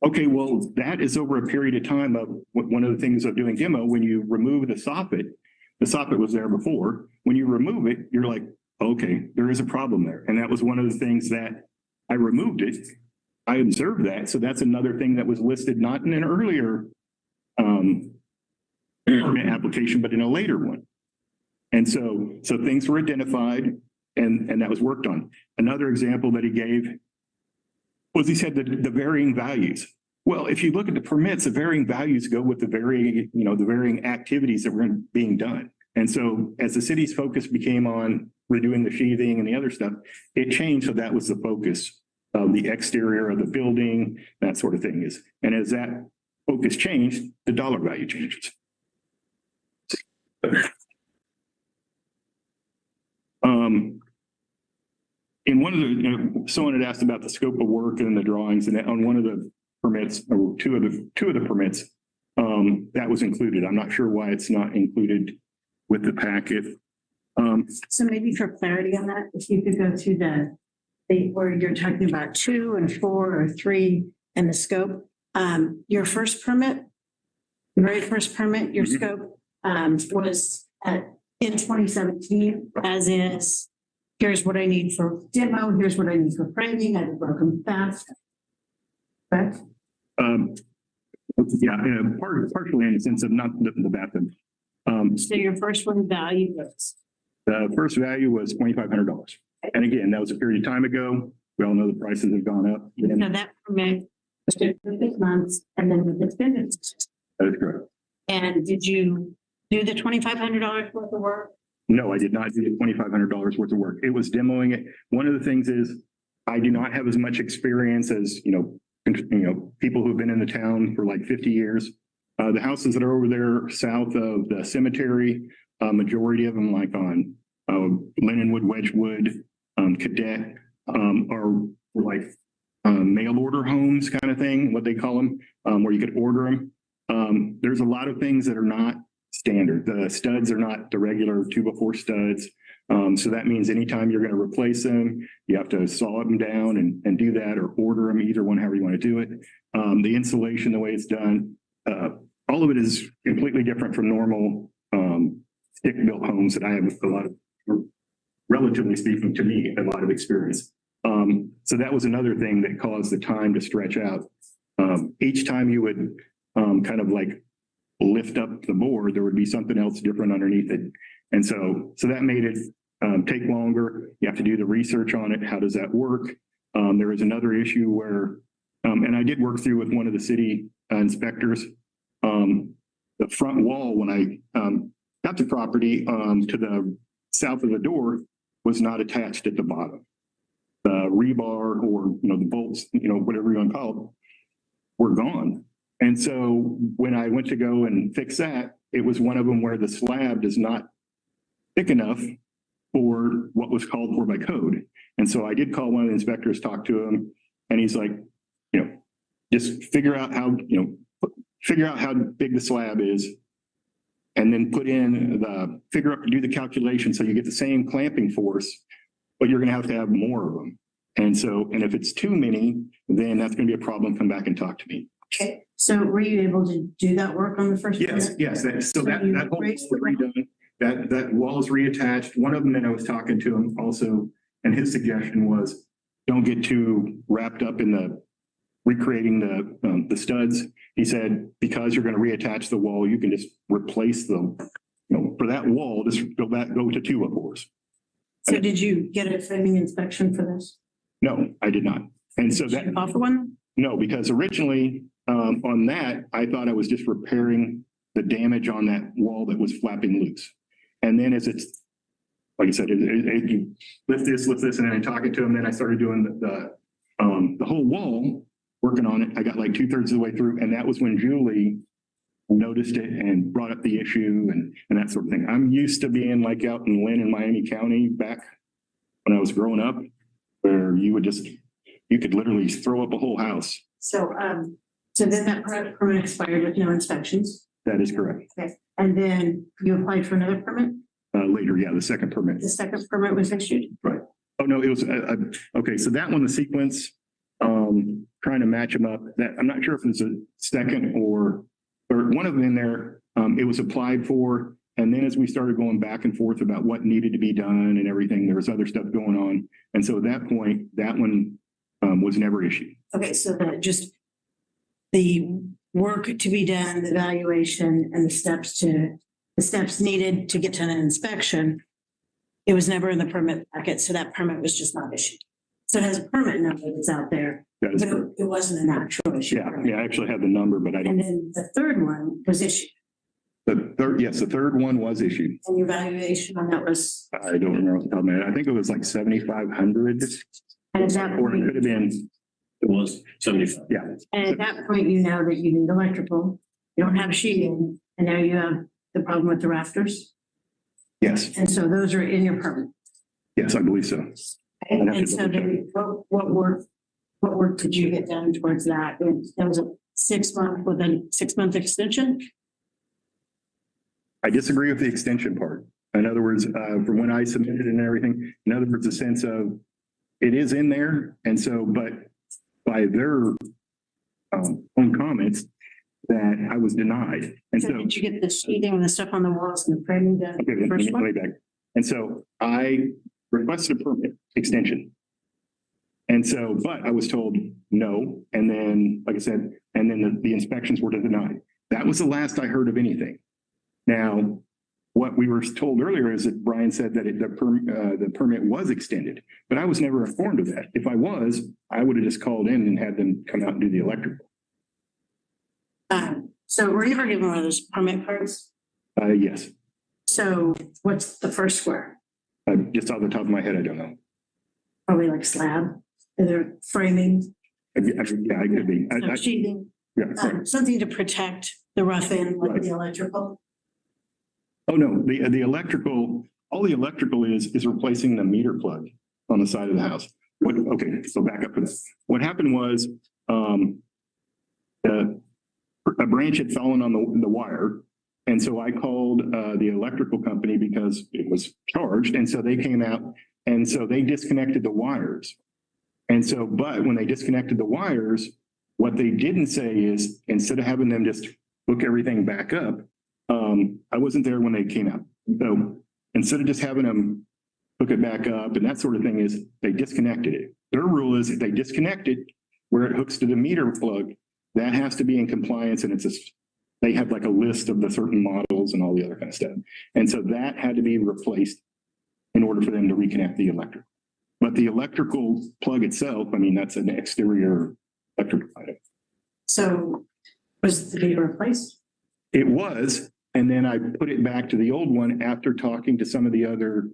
Okay, well, that is over a period of time of one of the things of doing demo, when you remove the soffit was there before. When you remove it, you're like, okay, there is a problem there. And that was one of the things that I removed it. I observed that. So that's another thing that was listed, not in an earlier permit application, but in a later one. And so things were identified and that was worked on. Another example that he gave was he said that the varying values. Well, if you look at the permits, the varying values go with the varying activities that were being done. And so as the city's focus became on redoing the sheathing and the other stuff, it changed. So that was the focus of the exterior of the building, that sort of thing is. And as that focus changed, the dollar value changes. In one of the, someone had asked about the scope of work and the drawings, and on one of the permits, or two of the permits, that was included. I'm not sure why it's not included with the packet. So maybe for clarity on that, if you could go to the where you're talking about 2 and 4 or 3 and the scope. Your first permit, the very first permit, your scope was in 2017, as is, here's what I need for demo, here's what I need for framing, I have broken fast. Correct? Yeah, partially in the sense of not the bathroom. So your first one value was? The first value was $2,500. And again, that was a period of time ago. We all know the prices have gone up. So that permit was good for 6 months and then it's been. That is correct. And did you do the $2,500 worth of work? No, I did not do the $2,500 worth of work. It was demoing it. One of the things is I do not have as much experience as, people who've been in the town for like 50 years. The houses that are over there south of the cemetery, majority of them like on Lindenwood, Wedgewood, Cadet, are like mail order homes kind of thing, what they call them, where you could order them. There's a lot of things that are not standard. The studs are not the regular 2x4 studs. So that means anytime you're going to replace them, you have to saw them down and do that, or order them, either one, however you want to do it. The insulation, the way it's done, all of it is completely different from normal stick-built homes that I have a lot of, relatively speaking to me, a lot of experience. So that was another thing that caused the time to stretch out. Each time you would kind of like lift up the board, there would be something else different underneath it. And so that made it take longer. You have to do the research on it. How does that work? There was another issue where, and I did work through with one of the city inspectors, the front wall, when I got the property to the south of the door, was not attached at the bottom. The rebar, or, the bolts, whatever you want to call it, were gone. And so when I went to go and fix that, it was one of them where the slab is not thick enough for what was called for by code. And so I did call one of the inspectors, talk to him, and he's like, just figure out how big the slab is, and then put in do the calculation so you get the same clamping force, but you're going to have more of them. And if it's too many, then that's going to be a problem. Come back and talk to me. Okay. So were you able to do that work on the first? Yes. So that whole was redone. That wall is reattached. One of them that I was talking to him also, and his suggestion was, don't get too wrapped up in the recreating the studs. He said, because you're going to reattach the wall, you can just replace them. For that wall, just go to 2x4s. So did you get a framing inspection for this? No, I did not. And so that, Offer one? no, because originally, on that, I thought I was just repairing the damage on that wall that was flapping loose. And then as it's, like I said, you lift this, and then I talk it to him, then I started doing the whole wall, working on it. I got like 2/3 of the way through, and that was when Julie noticed it and brought up the issue and that sort of thing. I'm used to being like out in Lynn and Miami County back when I was growing up, where you could literally throw up a whole house. So, so then that permit expired with no inspections. That is correct. Okay. And then you applied for another permit? Later, yeah, the second permit. The second permit was issued? Right. Oh, no, it was, okay, so that one, the sequence, trying to match them up, that, I'm not sure if it's a second or one of them in there, it was applied for. And then as we started going back and forth about what needed to be done and everything, there was other stuff going on. And so at that point, that one was never issued. Okay, so that just the work to be done, the valuation and the steps needed to get to an inspection, it was never in the permit packet, so that permit was just not issued. So it has a permit number that's out there, That is but correct. it wasn't an actual issue. Yeah, yeah, I actually had the number, but I And didn't. then the third one was issued, Yes, the third one was issued. and your valuation on that was, I don't remember off the top of my head. I think it was like 7,500, and at that or it point, could have been, It was 75. yeah. and at that point, you know that you need electrical, you don't have sheeting, and now you have the problem with the rafters. Yes, And so those are in your permit. yes, I believe so. I'd have to And so double check. then what work did you get done towards that? That was a 6 month with a 6 month extension? I disagree with the extension part. In other words, from when I submitted and everything, in other words, the sense of it is in there. And so, but by their own comments, that I was denied. And So so, did you get the sheeting and the stuff on the walls and the framing done? okay, let First me one? way back. And so I requested a permit extension. And so, but I was told no. And then, like I said, and then the inspections were denied. That was the last I heard of anything. Now, what we were told earlier is that Brian said that the permit was extended, but I was never informed of that. If I was, I would have just called in and had them come out and do the electrical. So were you ever given one of those permit cards? Yes, So what's the first square? just off the top of my head, I don't know. Probably like slab, either framing, Yeah, I could be. some sheething, Yeah. something to protect the rough end, like the electrical. Oh, no, the electrical, all the electrical is replacing the meter plug on the side of the house. Okay, so back up for this. What happened was, a branch had fallen on the wire. And so I called, the electrical company because it was charged. And so they came out and so they disconnected the wires. And so, but when they disconnected the wires, what they didn't say is, instead of having them just hook everything back up, I wasn't there when they came out. So instead of just having them hook it back up and that sort of thing, is they disconnected it. Their rule is if they disconnect it where it hooks to the meter plug, that has to be in compliance, and they have like a list of the certain models and all the other kind of stuff. And so that had to be replaced in order for them to reconnect the electric. But the electrical plug itself, I mean, that's an exterior electrical item. So was the meter replaced? It was, and then I put it back to the old one after talking to some of the other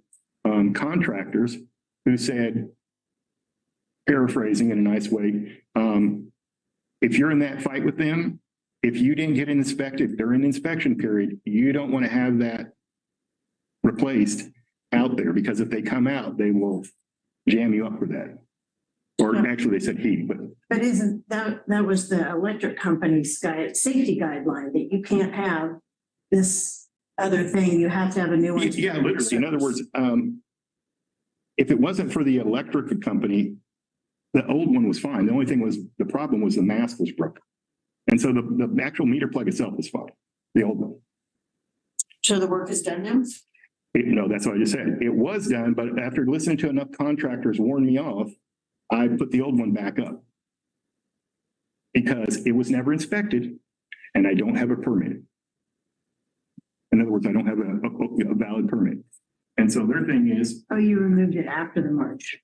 contractors who said, paraphrasing in a nice way, if you're in that fight with them, if you didn't get it inspected during the inspection period, you don't want to have that replaced out there, because if they come out, they will jam you up for that. Or actually, they said but But isn't that was the electric company's safety guideline that you can't have this other thing, you have to have a new one. yeah, literally. In other words, if it wasn't for the electric company, the old one was fine. The only thing was, the problem was the mast was broken. And so the actual meter plug itself was fine, the old one. So the work is done now? No, that's what I just said. It was done, but after listening to enough contractors warn me off, I put the old one back up. Because it was never inspected and I don't have a permit. In other words, I don't have a valid permit. And so their thing is, Oh, you removed it after the March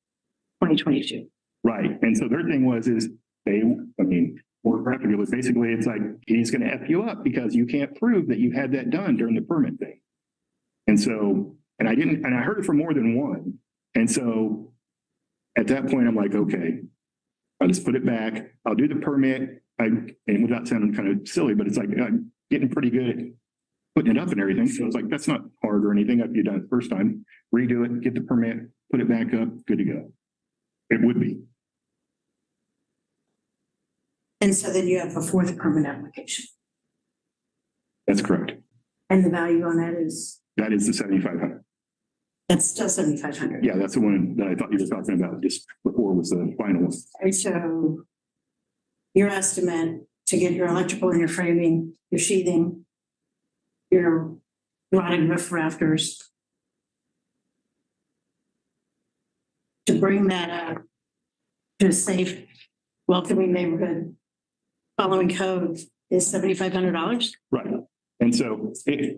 2022. Right. And so their thing is more graphic, it was basically, it's like, he's going to F you up because you can't prove that you had that done during the permit thing. And so, and I heard it from more than one. And so at that point, I'm like, okay, I'll just put it back. I'll do the permit. And without sounding kind of silly, but it's like, I'm getting pretty good at putting it up and everything. So it's like, that's not hard or anything. If you've done it the first time, redo it, get the permit, put it back up, good to go. It would be. And so then you have a fourth permit application. That's correct. And the value on that is, That is the 7,500. that's still 7,500. Yeah, that's the one that I thought you were talking about just before was the final one. And so your estimate to get your electrical and your framing, your sheathing, your rotted roof rafters, to bring that up to a safe, welcoming neighborhood, following code is $7,500. Right. And so,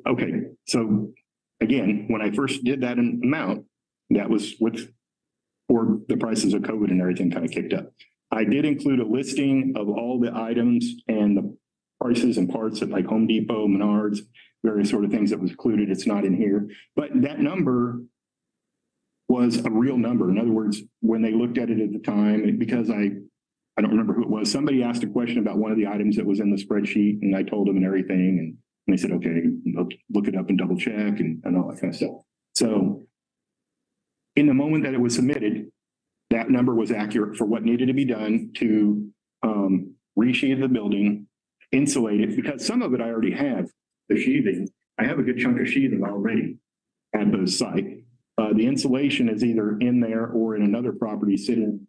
okay, so again, when I first did that amount, that was before the prices of COVID and everything kind of kicked up. I did include a listing of all the items and the prices and parts at like Home Depot, Menards, various sort of things that was included. It's not in here, but that number was a real number. In other words, when they looked at it at the time, because I don't remember who it was, somebody asked a question about one of the items that was in the spreadsheet, and I told them and everything, and they said, okay, look it up and double check and all that kind of stuff. So in the moment that it was submitted, that number was accurate for what needed to be done to resheathe the building, insulate it, because some of it I already have, the sheathing. I have a good chunk of sheathing already at the site. The insulation is either in there or in another property sitting,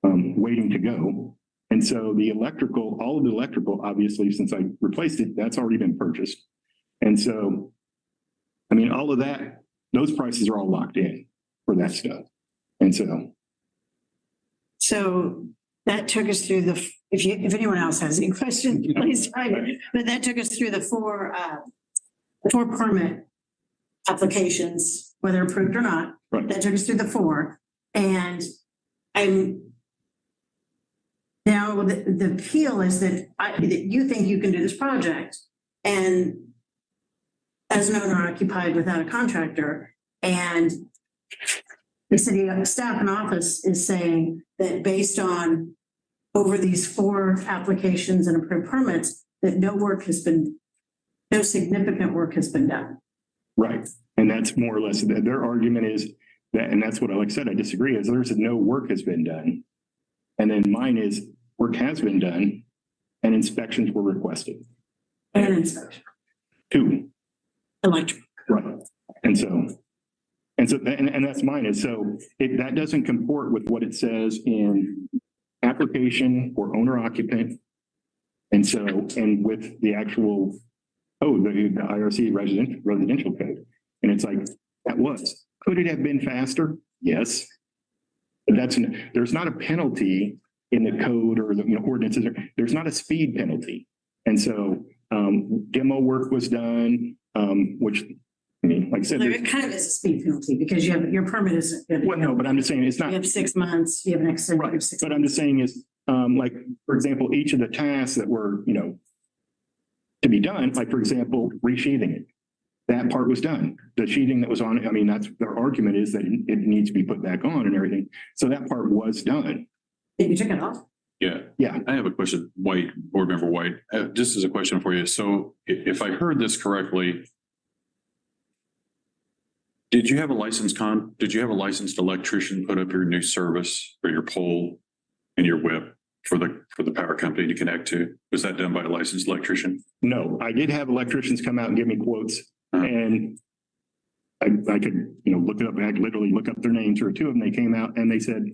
waiting to go. And so the electrical, all of the electrical, obviously, since I replaced it, that's already been purchased. And so, I mean, all of that, those prices are all locked in for that stuff. And So that took us through if anyone else has any questions, please try it. But that took us through the four permit applications, whether approved or not. Right. That took us through the four. And now the appeal is that you think you can do this project, and as an owner occupied without a contractor, and the city staff and office is saying that based on over these four applications and approved permits, that no significant work has been done. right. And that's more or less their argument is that, and that's what, like I said, I disagree, is there's no work has been done. And then mine is work has been done and inspections were requested. And inspection. 2. Electric. Right. And that's mine. And so that doesn't comport with what it says in application for owner occupant. And so, and with the actual, the IRC residential code. And it's like, could it have been faster? Yes. But there's not a penalty in the code or the ordinances. There's not a speed penalty. And so demo work was done, which, I mean, like I said, It kind of is a speed penalty because your permit isn't good. well, no, but I'm just saying it's not. You have 6 months, you have an extension Right. of 6 But I'm just saying is, like, for example, each of the tasks that were, to be done, like, for example, resheathing it. That part was done. The sheathing that was on it, I mean, that's their argument is that it needs to be put back on and everything. So that part was done. You took it off? Yeah. Yeah. I have a question, Board Member White, just as a question for you. So if I heard this correctly, did you have a licensed electrician put up your new service or your pole and your whip for the power company to connect to? Was that done by a licensed electrician? No, I did have electricians come out and give me quotes, and I could, look it up. I could literally look up their names, or 2 of them. They came out and they said,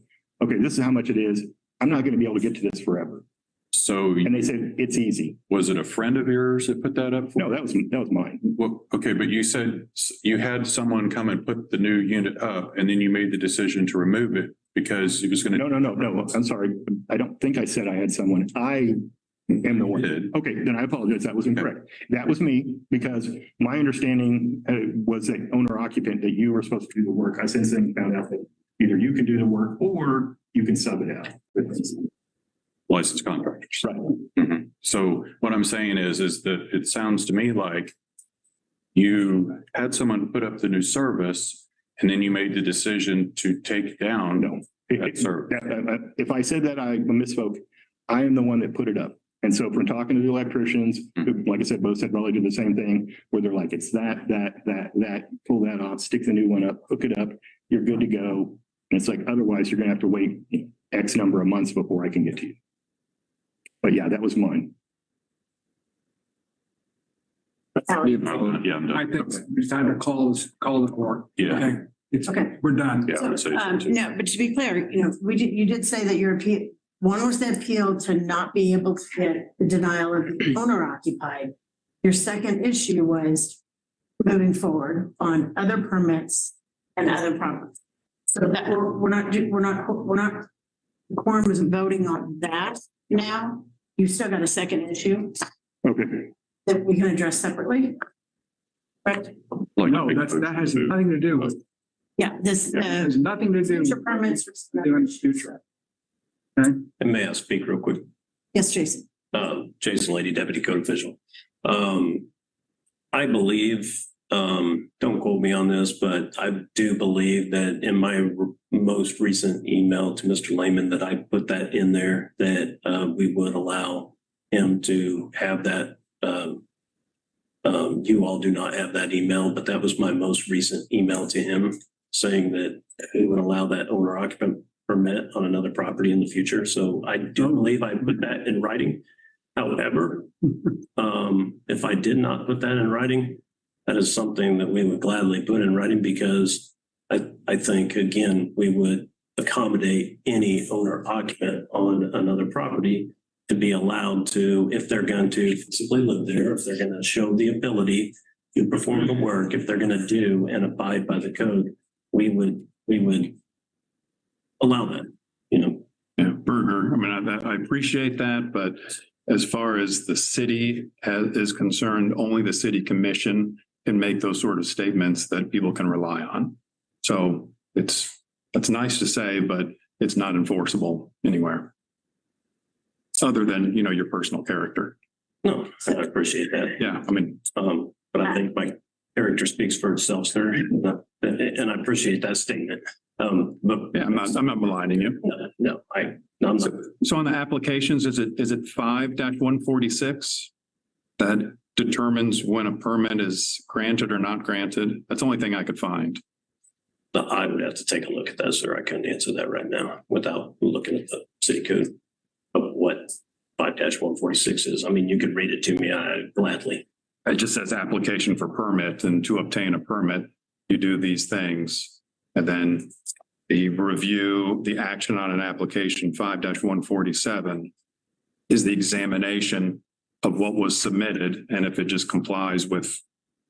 okay, this is how much it is. I'm not going to be able to get to this forever. So, and they said, it's easy. Was it a friend of yours that put that up? No, that was mine. Well, okay, but you said you had someone come and put the new unit up and then you made the decision to remove it because it was going to. No. I'm sorry. I don't think I said I had someone. I am the one. Did. Okay, then I apologize. That was incorrect. Okay. That was me, because my understanding was that owner occupant, that you were supposed to do the work. I since then found out that either you can do the work or you can sub it out. licensed contractors. Right. Mhm. So what I'm saying is that it sounds to me like you had someone put up the new service and then you made the decision to take down. No. That service. If I said that, I misspoke. I am the one that put it up. And so if we're talking to the electricians, who, like I said, both said probably do the same thing, where they're like, it's that, pull that off, stick the new one up, hook it up, you're good to go. And it's like, otherwise you're gonna have to wait X number of months before I can get to you. But yeah, that was mine. Yeah, I'm I done. think it's time to call the court. Yeah. Okay, it's, Okay. we're done. Yeah, I would say so too. No, but to be clear, you did say that your appeal, one was the appeal to not be able to get the denial of the owner occupied. Your second issue was moving forward on other permits and other properties. So that we're not, the quorum is voting on that now. You still got a second issue Okay. that we can address separately. Correct? Like, No, that has nothing to do with, Yeah, this, it has nothing to do future with permits. doing future. And may I speak real quick? Yes, Jason. Jason Lady, Deputy Code Official. I believe, don't quote me on this, but I do believe that in my most recent email to Mr. Lehman, that I put that in there, that we would allow him to have that. You all do not have that email, but that was my most recent email to him saying that we would allow that owner occupant permit on another property in the future. So I do believe I put that in writing. However, if I did not put that in writing, that is something that we would gladly put in writing, because I think, again, we would accommodate any owner occupant on another property to be allowed to, if they're going to physically live there, if they're going to show the ability to perform the work, if they're going to do and abide by the code, we would allow that, Yeah, Berger, I mean, I appreciate that, but as far as the city is concerned, only the city commission can make those sort of statements that people can rely on. So that's nice to say, but it's not enforceable anywhere. Other than, your personal character. No, I appreciate that. Yeah, I mean, But I think my character speaks for itself, sir, and I appreciate that statement. But yeah, I'm not maligning you. no, I'm not. So on the applications, is it 5-146 that determines when a permit is granted or not granted? That's the only thing I could find. I would have to take a look at that, sir. I couldn't answer that right now without looking at the city code of what 5-146 is. I mean, you could read it to me, gladly. It just says application for permit, and to obtain a permit, you do these things. And then the review, the action on an application 5-147 is the examination of what was submitted and if it just complies with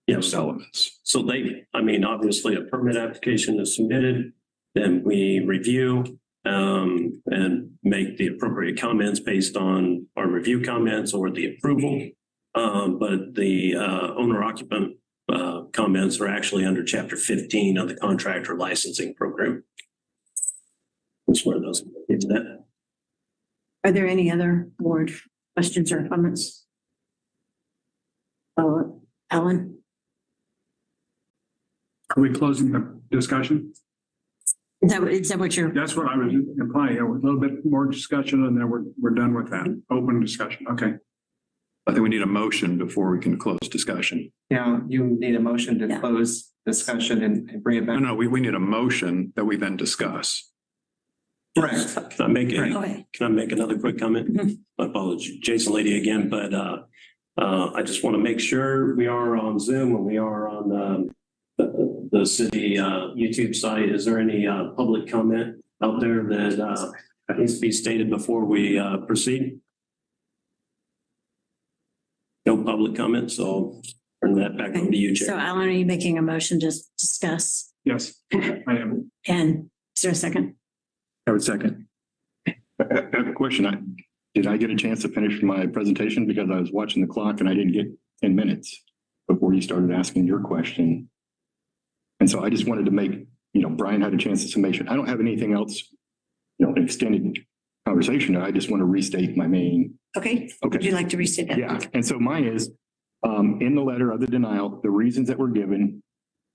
those elements. So obviously a permit application is submitted, then we review and make the appropriate comments based on our review comments or the approval. But the owner occupant comments are actually under Chapter 15 of the contractor licensing program. That's where those into that. Are there any other board questions or comments? Ellen? Are we closing the discussion? Is that what you're? That's what I was implying. A little bit more discussion and then we're done with that. Open discussion. Okay. I think we need a motion before we can close discussion. Yeah, you need a motion to Yeah. close discussion and bring it back. No, we need a motion that we then discuss. Correct. Can I make Okay. Can I make another quick comment? Mhm. My apologies, Jason Lady again, but I just want to make sure we are on Zoom and we are on the city YouTube site. Is there any public comment out there that needs to be stated before we proceed? No public comment, so I'll turn that back over to you, So Chair. Alan, are you making a motion to discuss? Yes, I am. And is there a second? I would second. I have a question. Did I get a chance to finish my presentation? Because I was watching the clock and I didn't get 10 minutes before you started asking your question. And so I just wanted to make, Brian had a chance to summation. I don't have anything else extended conversation. I just want to restate my main. Okay, Okay. would you like to restate that? Yeah, and so mine is, in the letter of the denial, the reasons that were given,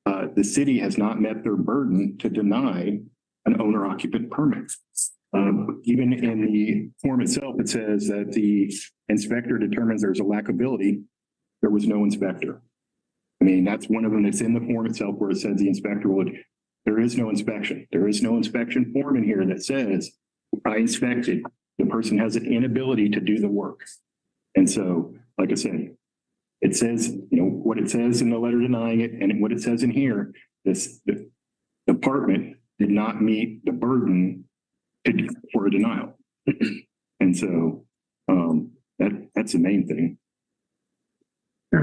the city has not met their burden to deny an owner occupant permit. Even in the form itself, it says that the inspector determines there's a lackability. There was no inspector. I mean, that's one of them that's in the form itself where it says the inspector would, there is no inspection. There is no inspection form in here that says I inspected. The person has an inability to do the work. And so, like I said, it says, what it says in the letter denying it and what it says in here, the department did not meet the burden for a denial. And so that's the main thing.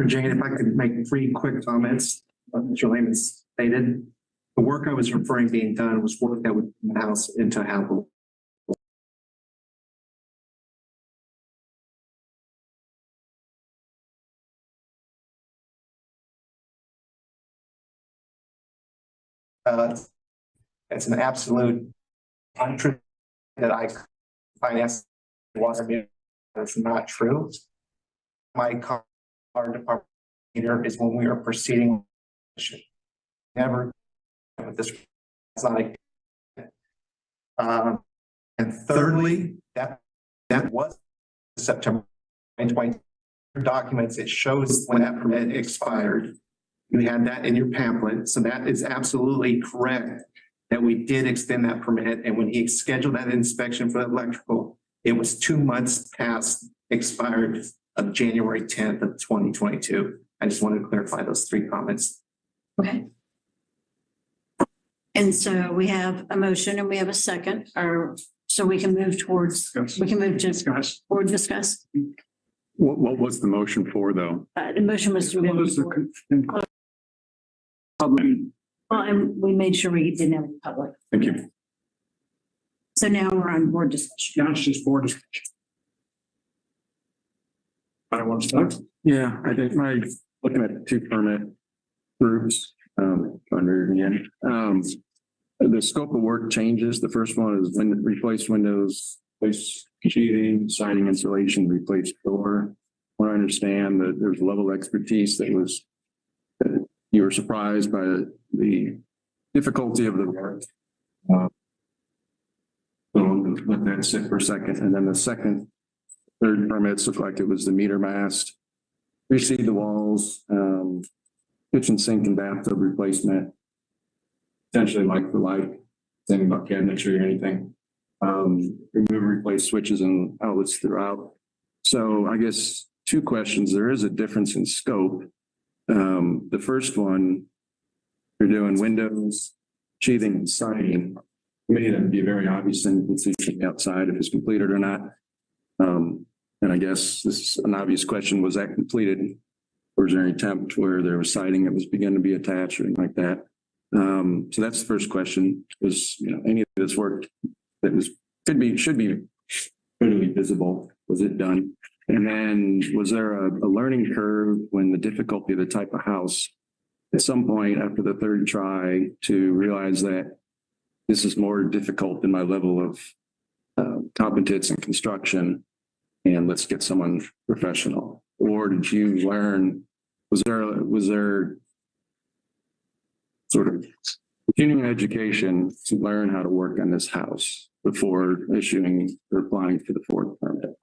Jane, if I could make 3 quick comments, Mr. Lehman stated, the work I was referring being done was work that would turn the house into a habitable. It's an absolute untruth that I finance water meter. That's not true. My car department meter is when we are proceeding. Never with this. It's not and thirdly, that was September 2020 documents. It shows when that permit expired. You had that in your pamphlet, so that is absolutely correct that we did extend that permit. And when he scheduled that inspection for the electrical, it was 2 months past expired of January 10th of 2022. I just wanted to clarify those 3 comments. Okay. And so we have a motion and we have a second, or so we can move towards, we can move to Discuss. or discuss. What was the motion for, though? The motion was to move forward. Public. Well, and we made sure we didn't have a public. Thank you. So now we're on board discussion. Now it's just board discussion. I want to start. Yeah, I think looking at 2 permit groups, trying to read it again. The scope of work changes. The first one is replace windows, replace sheathing, siding insulation, replace door. I understand that there's a level of expertise that you were surprised by the difficulty of the work. So let that sit for a second. And then the third permits look like it was the meter mast, reseed the walls, kitchen sink and bathtub replacement, potentially like for like, same about cabinetry or anything. Remove, replace switches and outlets throughout. So I guess 2 questions. There is a difference in scope. The first one, you're doing windows, sheathing and siding. May that be very obvious and you can see from the outside if it's completed or not. And I guess this is an obvious question. Was that completed? Or is there any attempt where there was siding that was beginning to be attached or anything like that? So that's the first question. Was any of this work that should be clearly visible? Was it done? And then was there a learning curve when the difficulty of the type of house at some point after the 3rd try to realize that this is more difficult than my level of competence in construction and let's get someone professional? Or did you learn, was there sort of continuing education to learn how to work on this house before issuing or applying for the 4th permit?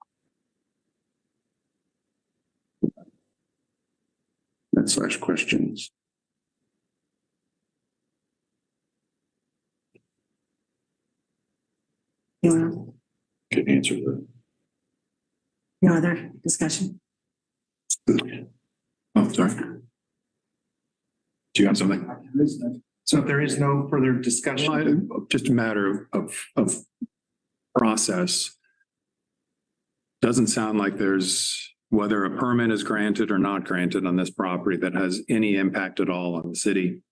That's / questions. Good answer to No other discussion? Oh, sorry. Do you have something? So if there is no further discussion, Just a matter of process. Doesn't sound like there's, whether a permit is granted or not granted on this property, that has any impact at all on the city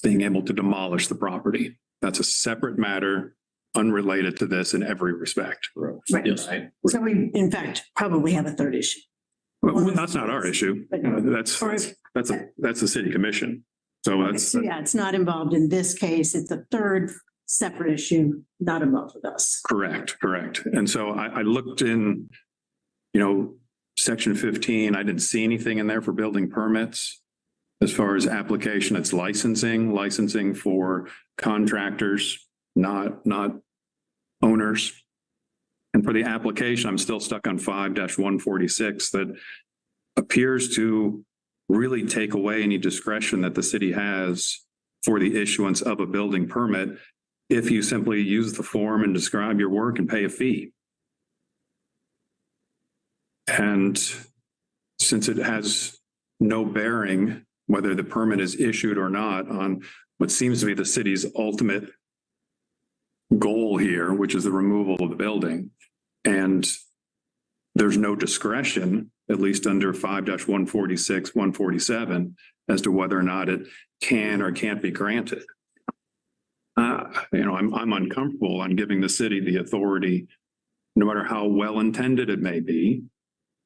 being able to demolish the property. That's a separate matter, unrelated to this in every respect. Right. Yes. So we, in fact, probably have a 3rd issue. Well, that's not our issue. That's the city commission. So that's, Yeah, it's not involved in this case. It's a 3rd separate issue, not involved with us. Correct. And so I looked in, section 15, I didn't see anything in there for building permits. As far as application, it's licensing for contractors, not owners. And for the application, I'm still stuck on 5-146 that appears to really take away any discretion that the city has for the issuance of a building permit if you simply use the form and describe your work and pay a fee. And since it has no bearing whether the permit is issued or not on what seems to be the city's ultimate goal here, which is the removal of the building, and there's no discretion, at least under 5-146, 147, as to whether or not it can or can't be granted. I'm uncomfortable on giving the city the authority, no matter how well-intended it may be,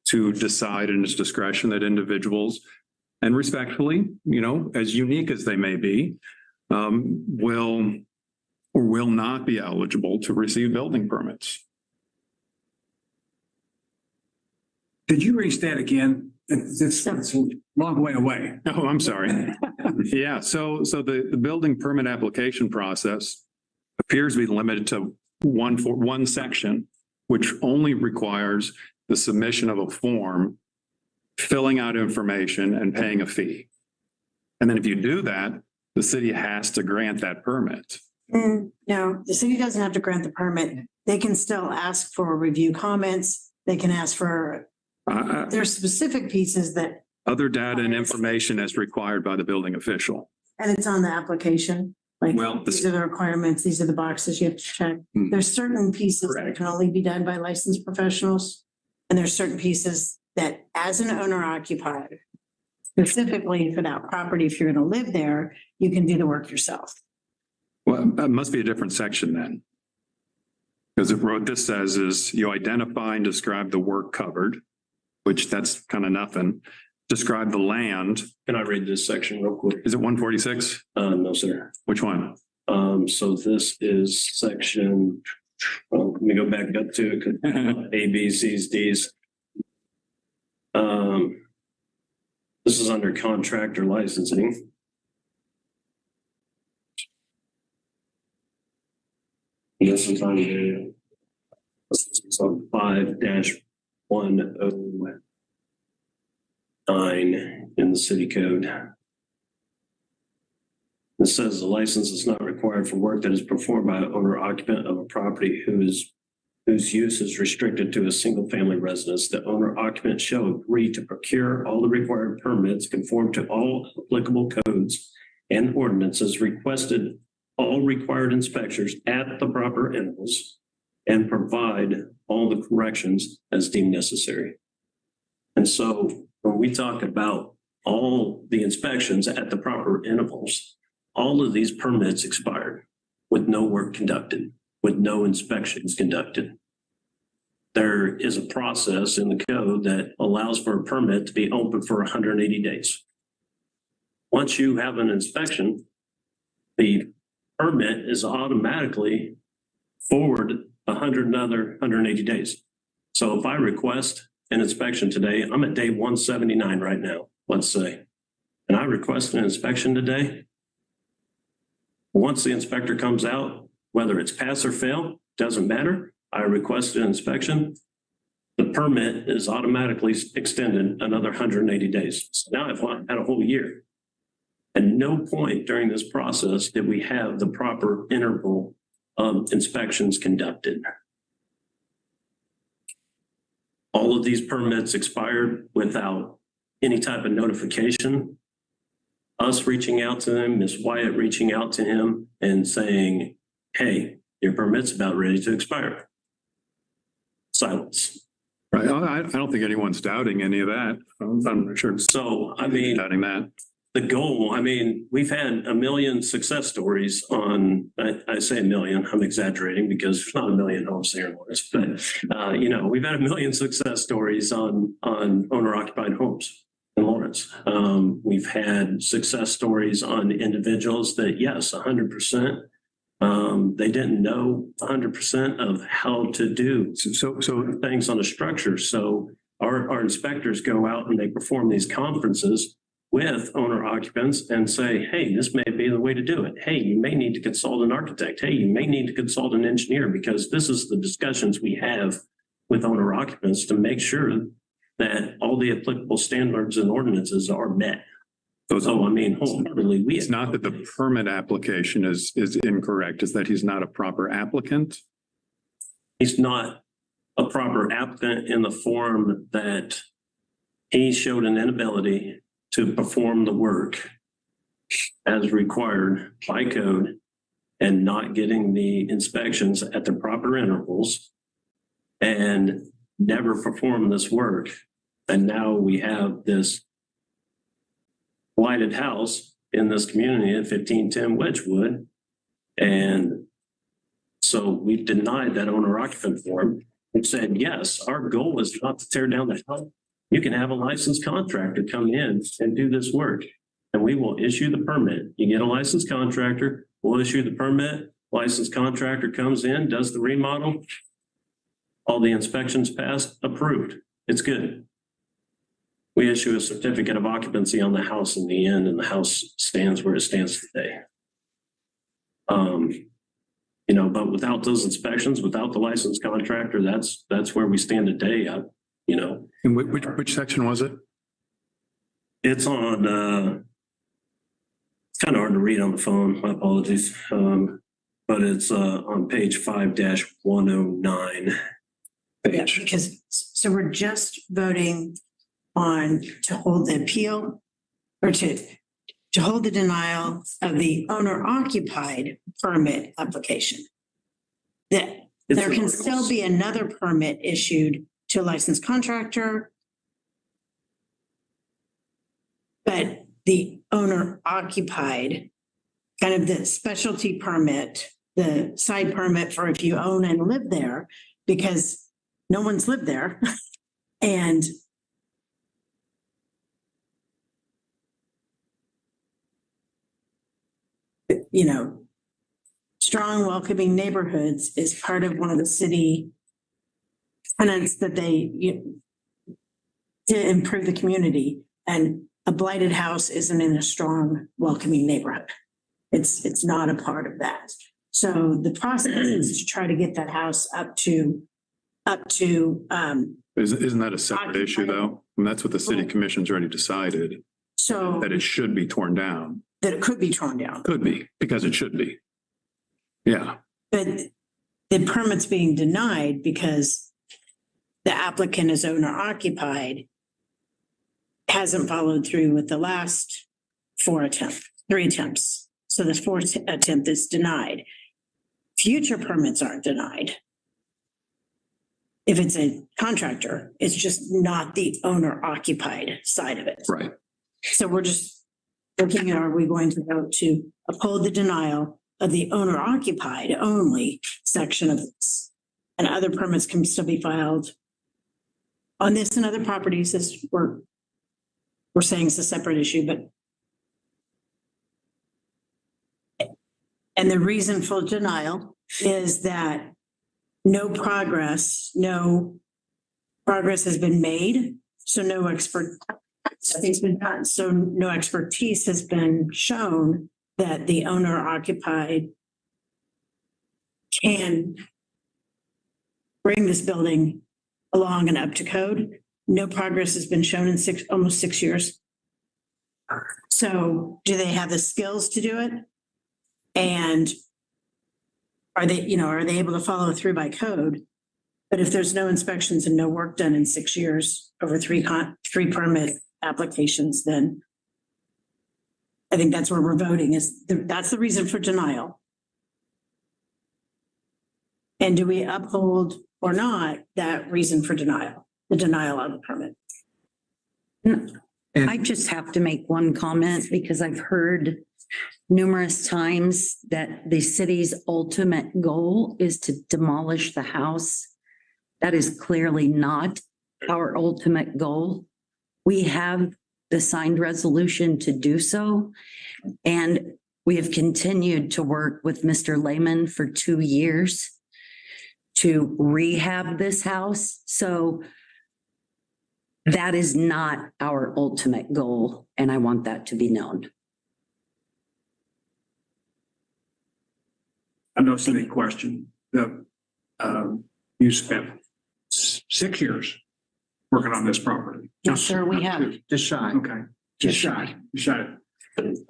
to decide in its discretion that individuals, and respectfully, as unique as they may be, will or will not be eligible to receive building permits. Could you restate again? It's a long way away. Oh, I'm sorry. Yeah, so the building permit application process appears to be limited to one section, which only requires the submission of a form, filling out information and paying a fee. And then if you do that, the city has to grant that permit. No, the city doesn't have to grant the permit. They can still ask for review comments. They can ask for, there's specific pieces that. Other data and information as required by the building official. And it's on the application. Like, Well, these are the requirements. These are the boxes you have to check. There's certain pieces that can only be done by licensed professionals. And there's certain pieces that as an owner occupied, specifically for that property, if you're going to live there, you can do the work yourself. Well, that must be a different section then. Because what this says is you identify and describe the work covered, which that's kind of nothing. Describe the land. Can I read this section real quick? Is it 146? No, sir. Which one? So this is section, well, let me go back up to it. A, B, C's, D's. This is under contractor licensing. This is under 5-109 in the city code. It says the license is not required for work that is performed by an owner occupant of a property whose use is restricted to a single family residence. The owner occupant shall agree to procure all the required permits, conform to all applicable codes and ordinances, requested all required inspections at the proper intervals, and provide all the corrections as deemed necessary. And so when we talk about all the inspections at the proper intervals, all of these permits expired with no work conducted, with no inspections conducted. There is a process in the code that allows for a permit to be open for 180 days. Once you have an inspection, the permit is automatically forward 180 days. So if I request an inspection today, I'm at day 179 right now, let's say, and I request an inspection today. Once the inspector comes out, whether it's pass or fail, doesn't matter. I request an inspection. The permit is automatically extended another 180 days. So now I've had a whole year. At no point during this process did we have the proper interval of inspections conducted. All of these permits expired without any type of notification. Us reaching out to them, Ms. Wyatt reaching out to him and saying, hey, your permit's about ready to expire. Silence. Right. I don't think anyone's doubting any of that. I'm sure. So, I mean, Doubting that. the goal, I mean, we've had a million success stories on, I say a million, I'm exaggerating because there's not a million homes there in Lawrence, but, we've had a million success stories on owner occupied homes in Lawrence. We've had success stories on individuals that, yes, 100% They didn't know 100% of how to do So things on a structure. So our inspectors go out and they perform these conferences with owner occupants and say, hey, this may be the way to do it. Hey, you may need to consult an architect. Hey, you may need to consult an engineer, because this is the discussions we have with owner occupants to make sure that all the applicable standards and ordinances are met. So, I mean, wholeheartedly, it's not that the permit application is incorrect, it's that he's not a proper applicant. he's not a proper applicant in the form that he showed an inability to perform the work as required by code and not getting the inspections at the proper intervals and never perform this work. And now we have this blighted house in this community at 1510 Wedgewood. And so we denied that owner occupant form and said, yes, our goal is not to tear down the house. You can have a licensed contractor come in and do this work, and we will issue the permit. You get a licensed contractor, we'll issue the permit. Licensed contractor comes in, does the remodel. All the inspections passed, approved. It's good. We issue a certificate of occupancy on the house in the end, and the house stands where it stands today. But without those inspections, without the licensed contractor, that's where we stand today. And which section was it? It's on, it's kind of hard to read on the phone. My apologies. But it's on page 5-109. Yeah, because, so we're just voting on to hold the appeal or to hold the denial of the owner occupied permit application. That there can still be another permit issued to a licensed contractor, but the owner occupied, kind of the specialty permit, the side permit for if you own and live there, because no one's lived there. And strong welcoming neighborhoods is part of one of the city tenants that to improve the community. And a blighted house isn't in a strong welcoming neighborhood. It's not a part of that. So the process is to try to get that house up to. Isn't that a separate issue though? And that's what the city commission's already decided, So that it should be torn down. that it could be torn down, Could be, because it should be. Yeah. but the permit's being denied because the applicant is owner occupied, hasn't followed through with the last three attempts. So the fourth attempt is denied. Future permits aren't denied. If it's a contractor, it's just not the owner occupied side of it. Right. So we're just looking at, are we going to vote to uphold the denial of the owner occupied only section of this? And other permits can still be filed on this and other properties, as we're saying it's a separate issue, but. And the reason for denial is that no progress has been made. So no expertise has been shown that the owner occupied can bring this building along and up to code. No progress has been shown in almost 6 years. So do they have the skills to do it? And are they able to follow through by code? But if there's no inspections and no work done in 6 years over three permit applications, then I think that's where we're voting that's the reason for denial. And do we uphold or not that reason for denial, the denial of the permit? I just have to make one comment because I've heard numerous times that the city's ultimate goal is to demolish the house. That is clearly not our ultimate goal. We have the signed resolution to do so. And We have continued to work with Mr. Lehman for 2 years to rehab this house. So that is not our ultimate goal, and I want that to be known. I know silly question. You spent 6 years working on this property. Yes, sir, we have. Just shy. Okay, just shy.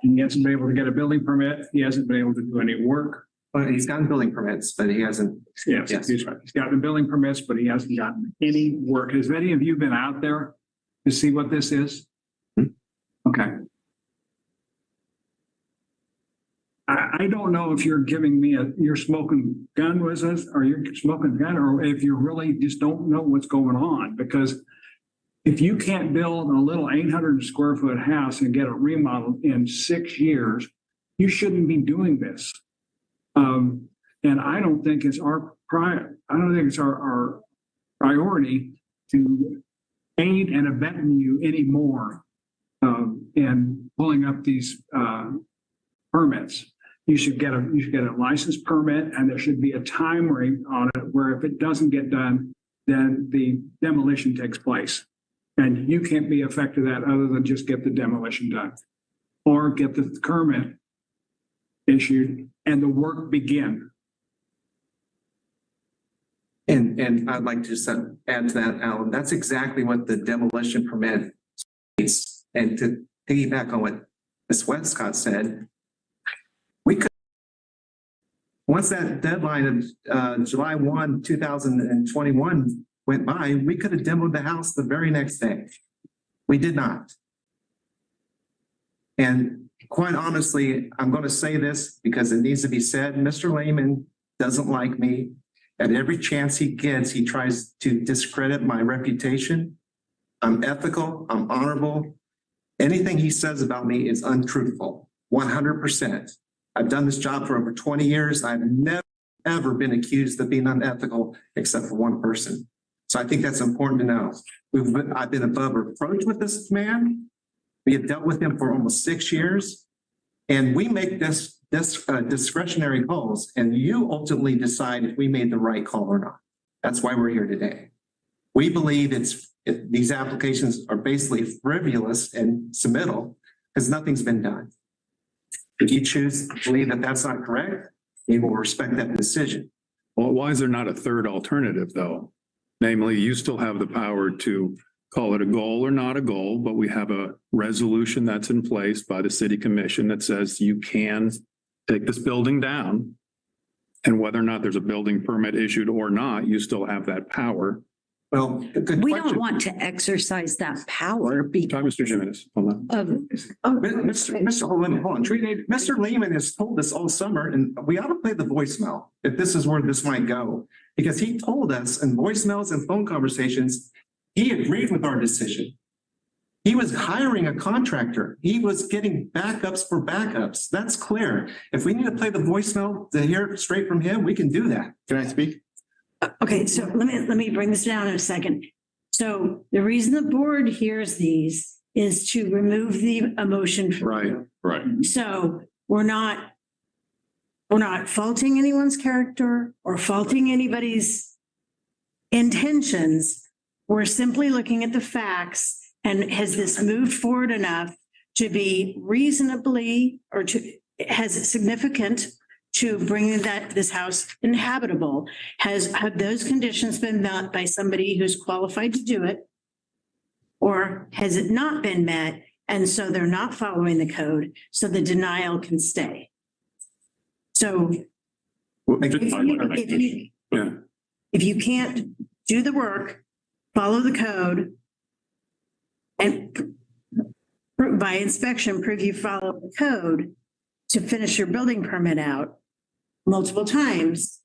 He hasn't been able to get a building permit. He hasn't been able to do any work. Well, he's gotten building permits, but he hasn't. Yes, he's right. He's gotten building permits, but he hasn't gotten any work. Has any of you been out there to see what this is? Okay. I don't know if you're giving me you're smoking gun with us, or you're smoking gun, or if you really just don't know what's going on, because if you can't build a little 800 square foot house and get it remodeled in 6 years, you shouldn't be doing this. And I don't think it's our priority to aid and abet you anymore in pulling up these permits. You should get a license permit, and there should be a time frame on it where if it doesn't get done, then the demolition takes place. And you can't be affected that other than just get the demolition done or get the permit issued and the work begin. And I'd like to just add to that, Alan, that's exactly what the demolition permit is. And to piggyback on what Ms. Westcott said, we could, once that deadline of July 1, 2021 went by, we could have demoed the house the very next day. We did not. And quite honestly, I'm going to say this because it needs to be said. Mr. Lehman doesn't like me. At every chance he gets, he tries to discredit my reputation. I'm ethical. I'm honorable. Anything he says about me is untruthful, 100%. I've done this job for over 20 years. I've never, ever been accused of being unethical except for one person. So I think that's important to know. I've been above reproach with this man. We have dealt with him for almost 6 years. And we make this discretionary calls, and you ultimately decide if we made the right call or not. That's why we're here today. We believe these applications are basically frivolous and submittal because nothing's been done. If you choose to believe that that's not correct, we will respect that decision. Well, why is there not a third alternative, though? Namely, you still have the power to call it a goal or not a goal, but we have a resolution that's in place by the city commission that says you can take this building down. And whether or not there's a building permit issued or not, you still have that power. Well, good We question. don't want to exercise that power Time, because Mr. Jimenez. Hold on. of, Hold on. Mr. Lehman has told us all summer, and we ought to play the voicemail if this is where this might go. Because he told us in voicemails and phone conversations, he agreed with our decision. He was hiring a contractor. He was getting backups for backups. That's clear. If we need to play the voicemail to hear it straight from him, we can do that. Can I speak? Okay, so let me bring this down in a second. So the reason the board hears these is to remove the emotion. Right. So we're not faulting anyone's character or faulting anybody's intentions. We're simply looking at the facts, and has this moved forward enough to be reasonably or has it significant to bring this house inhabitable? Have those conditions been met by somebody who's qualified to do it? Or has it not been met? And so they're not following the code, so the denial can stay. So if you can't do the work, follow the code, and by inspection, prove you follow the code to finish your building permit out multiple times,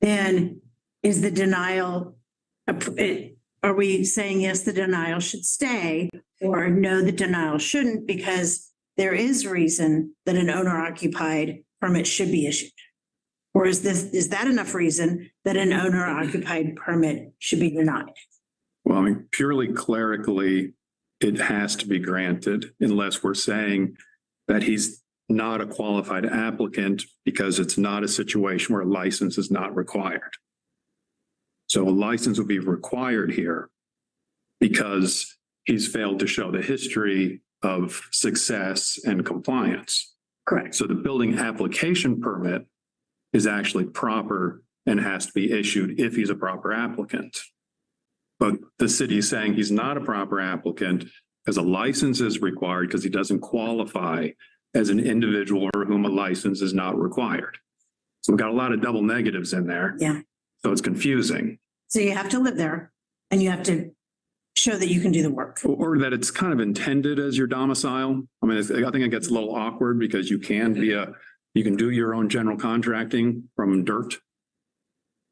then is the denial, are we saying, yes, the denial should stay, or no, the denial shouldn't, because there is reason that an owner occupied permit should be issued? Or is that enough reason that an owner occupied permit should be denied? Well, I mean, purely clerically, it has to be granted unless we're saying that he's not a qualified applicant because it's not a situation where a license is not required. So a license would be required here because he's failed to show the history of success and compliance. Correct. So the building application permit is actually proper and has to be issued if he's a proper applicant. But the city is saying he's not a proper applicant because a license is required because he doesn't qualify as an individual for whom a license is not required. So we've got a lot of double negatives in there. Yeah. So it's confusing. So you have to live there and you have to show that you can do the work. Or that it's kind of intended as your domicile. I mean, I think it gets a little awkward because you can do your own general contracting from dirt.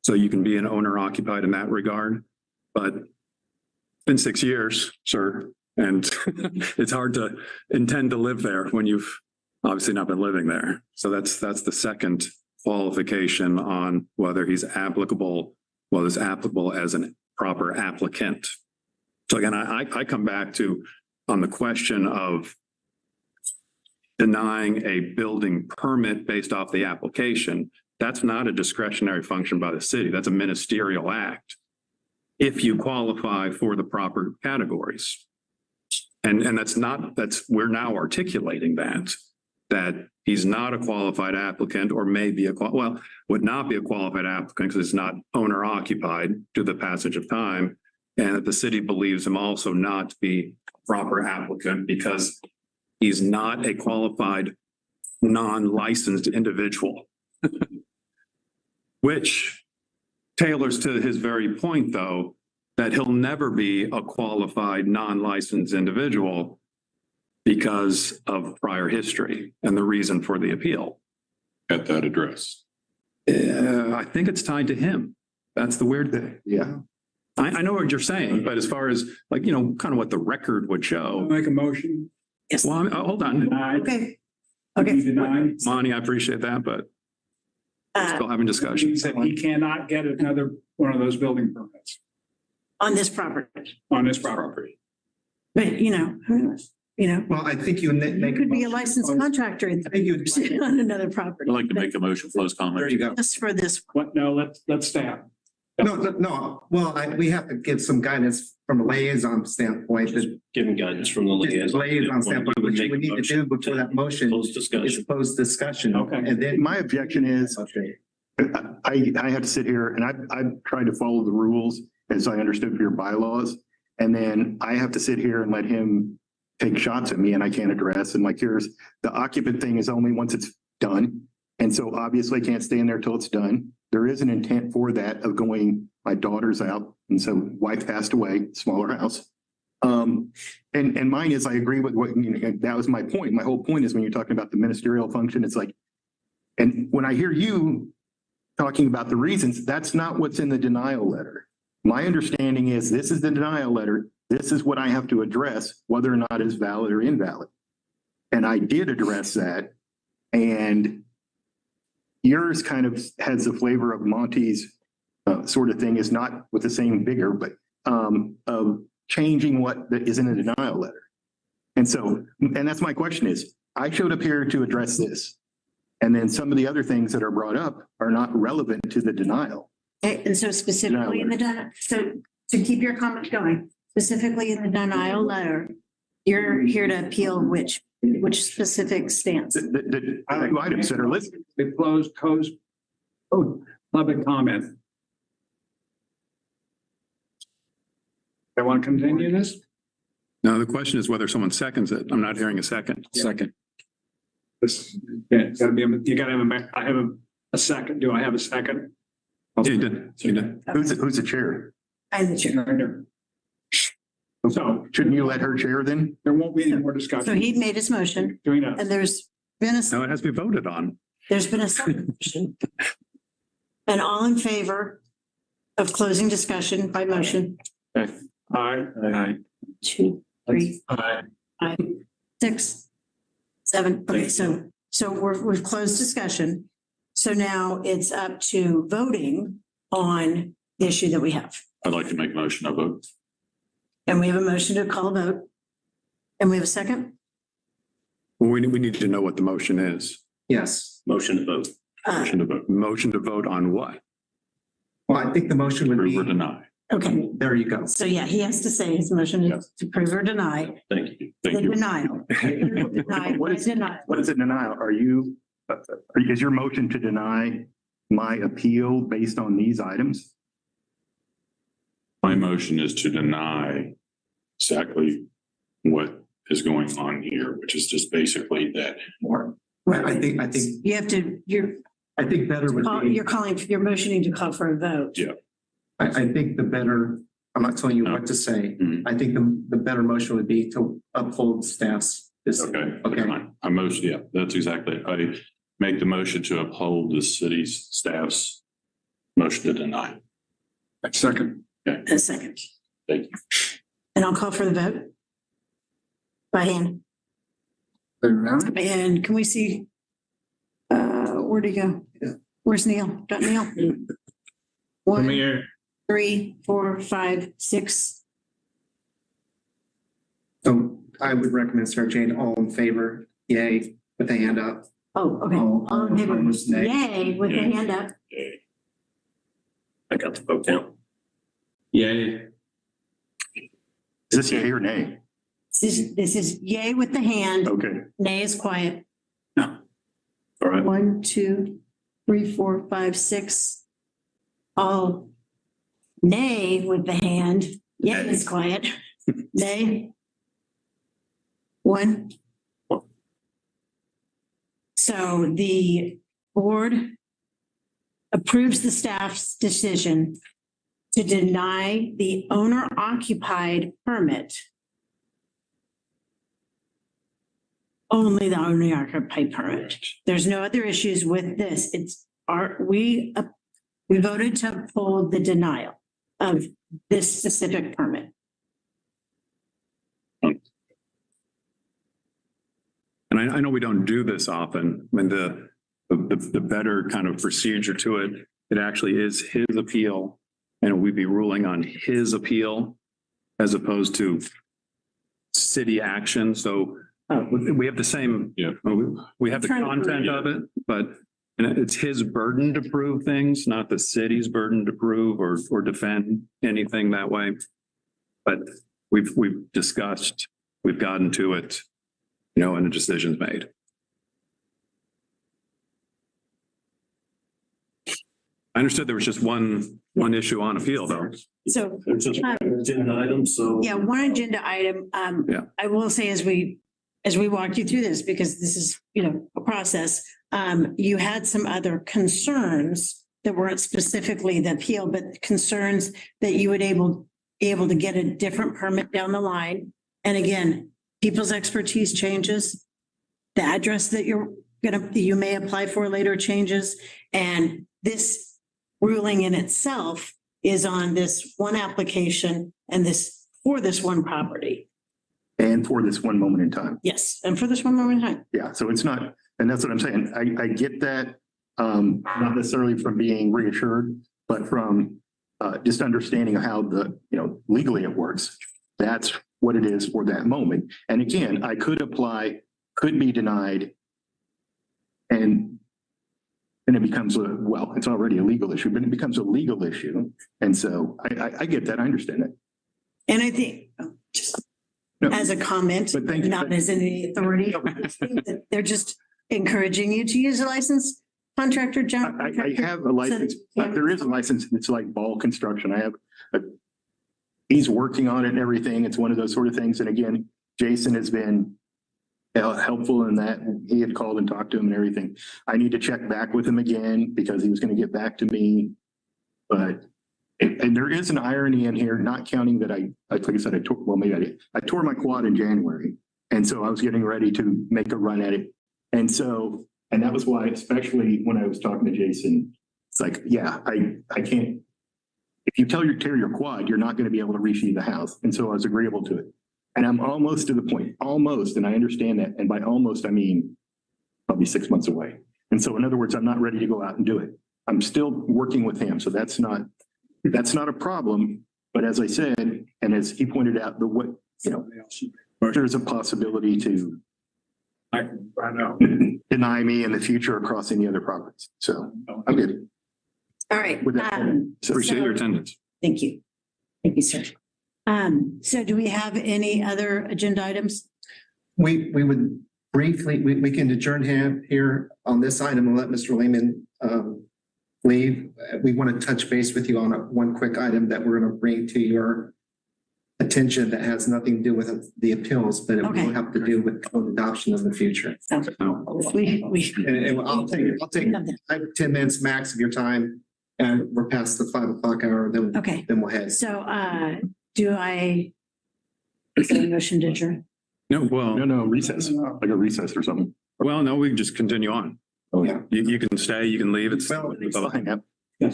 So you can be an owner occupied in that regard. But it's been 6 years, sir, and it's hard to intend to live there when you've obviously not been living there. So that's the second qualification on whether he's applicable as a proper applicant. So again, I come back to on the question of denying a building permit based off the application. That's not a discretionary function by the city. That's a ministerial act if you qualify for the proper categories. And we're now articulating that he's not a qualified applicant or may be would not be a qualified applicant because it's not owner occupied due to the passage of time. And that the city believes him also not to be a proper applicant because he's not a qualified, non-licensed individual. Which tailors to his very point, though, that he'll never be a qualified, non-licensed individual because of prior history and the reason for the appeal. At that address. I think it's tied to him. That's the weird thing. Yeah. I know what you're saying, but as far as kind of what the record would show. Make a motion. Yes. Well, hold on. Denied. Okay. Denied. Monty, I appreciate that, but still having discussion. Means that he cannot get another one of those building permits On this property. on this property. But, who knows? Well, I think you make. You could be a licensed contractor I think you. on another property. I'd like to make a motion, close There comment. you go. Just for this. What? No, let's stop. No. Well, we have to give some guidance from a liaison standpoint. Just giving guidance from the liaison. Liaison standpoint, which we need to do before that motion Close is discussion. closed discussion. Okay. And then. My objection is, Okay. I have to sit here and I've tried to follow the rules as I understood your bylaws. And then I have to sit here and let him take shots at me and I can't address. And here's the occupant thing is only once it's done. And so obviously I can't stay in there till it's done. There is an intent for that of going, my daughter's out. And so wife passed away, smaller house. And mine is, I agree with what, that was my point. My whole point is when you're talking about the ministerial function, it's and when I hear you talking about the reasons, that's not what's in the denial letter. My understanding is this is the denial letter. This is what I have to address, whether or not it's valid or invalid. And I did address that. And yours kind of has the flavor of Monty's sort of thing, is not with the same vigor, but of changing what is in the denial letter. And so, and that's my question is, I showed up here to address this. And then some of the other things that are brought up are not relevant to the denial. Okay, and so specifically in so to keep your comment going, specifically in the denial letter, you're here to appeal which specific stance? The items that are listed. We closed public comment. I want to continue this? No, the question is whether someone seconds it. I'm not hearing a second. Second. This, yeah, it's gotta be, you gotta have I have a second. Do I have a second? Yeah, you did. You did. Who's the chair? I'm the chair. So Shouldn't you let her chair then? there won't be any more discussion. So he made his motion Doing that. and there's been No, it has to be voted on. a second motion. And all in favor of closing discussion by motion? Aye. 2, 3, Aye. 5, 6, 7. Okay, so we've closed discussion. So now it's up to voting on the issue that we have. I'd like to make a motion, I vote. And we have a motion to call a vote. And we have a second? we need to know what the motion is. Yes. Motion to vote. Motion to vote. Motion to vote on what? Well, I think the motion would Approve or be, deny. Okay, there you go. so yeah, he has to say his motion is to approve or deny Thank you. the Thank you. denial. Deny, What is- deny. What is it denial? Is your motion to deny my appeal based on these items? My motion is to deny exactly what is going on here, which is just basically that More. I think You have to, I think better would be, you're motioning to call for a vote. Yeah. I think the better, I'm not telling you what to say. Mhm. I think the better motion would be to uphold staff's. Okay, Okay. fine. I motion, yeah, that's exactly, I make the motion to uphold the city's staff's motion to deny. Second. A second. Thank you. And I'll call for the vote. By hand. And can we see? Where'd he go? Where's Neil? Got Neil? 1, 3, 4, 5, 6. So I would recommend, Sarah Jane, all in favor, yay, with the hand up. Oh, okay. All in favor. opposed, nay. Yay, with the hand up. I got the vote count. Yeah. Is this yea or nay? This is yay with the hand, Okay. nay is quiet. All right. 1, 2, 3, 4, 5, 6. All nay with the hand, yay is quiet. Nay. 1. So the board approves the staff's decision to deny the owner occupied permit. Only the owner occupied permit. There's no other issues with this. We voted to uphold the denial of this specific permit. And I know we don't do this often. I mean, the better kind of procedure to it, it actually is his appeal. And we'd be ruling on his appeal as opposed to city action. So we have the same, Yeah. we have the Trying to content of it, but it's his burden to prove things, not the city's burden to prove or defend anything that way. But we've discussed, we've gotten to it, and a decision's made. I understood there was just one issue on appeal though. So, There's just one agenda item, so. yeah, one agenda item. Yeah. I will say as we walk you through this, because this is, a process, you had some other concerns that weren't specifically the appeal, but concerns that you would be able to get a different permit down the line. And again, people's expertise changes. The address that you may apply for later changes. And this ruling in itself is on this one application and for this one property. And for this one moment in time. Yes, and for this one moment in time. Yeah, so it's not, and that's what I'm saying. I get that, not necessarily from being reassured, but from just understanding how legally it works. That's what it is for that moment. And again, I could apply, could be denied, and it becomes it's already a legal issue, but it becomes a legal issue. And so I get that. I understand it. And I think, just as a comment, But thank you. not as any authority, they're just encouraging you to use a licensed contractor, John. I have a license, there is a license, it's like Ball Construction. He's working on it and everything. It's one of those sort of things. And again, Jason has been helpful in that. He had called and talked to him and everything. I need to check back with him again because he was going to get back to me. But, and there is an irony in here, not counting that like I said, I tore my quad in January. And so I was getting ready to make a run at it. And that was why, especially when I was talking to Jason, it's like, yeah, I can't, if you tear your quad, you're not going to be able to resheathe the house. And so I was agreeable to it. And I'm almost to the point, almost, and I understand that. And by almost, I mean, probably 6 months away. And so in other words, I'm not ready to go out and do it. I'm still working with him. So that's not a problem. But as I said, and as he pointed out, there's a possibility to I know. deny me in the future across any other properties. So I'm good All right. with that. Appreciate your So- attendance. Thank you. Thank you, sir. So do we have any other agenda items? We would briefly, we can adjourn here on this item and let Mr. Lehman leave. We want to touch base with you on one quick item that we're going to bring to your attention that has nothing to do with the appeals, but it Okay. will have to do with code adoption in the future. So we. And I'll take 10 minutes max of your time, and we're past the 5 o'clock hour, then Okay, we'll head. so is there a motion to adjourn? No, well, No, recess, like a recess or something. no, we can just continue on. Oh, yeah. You can stay, you can leave. It's. Well, Fine, yeah. Yeah,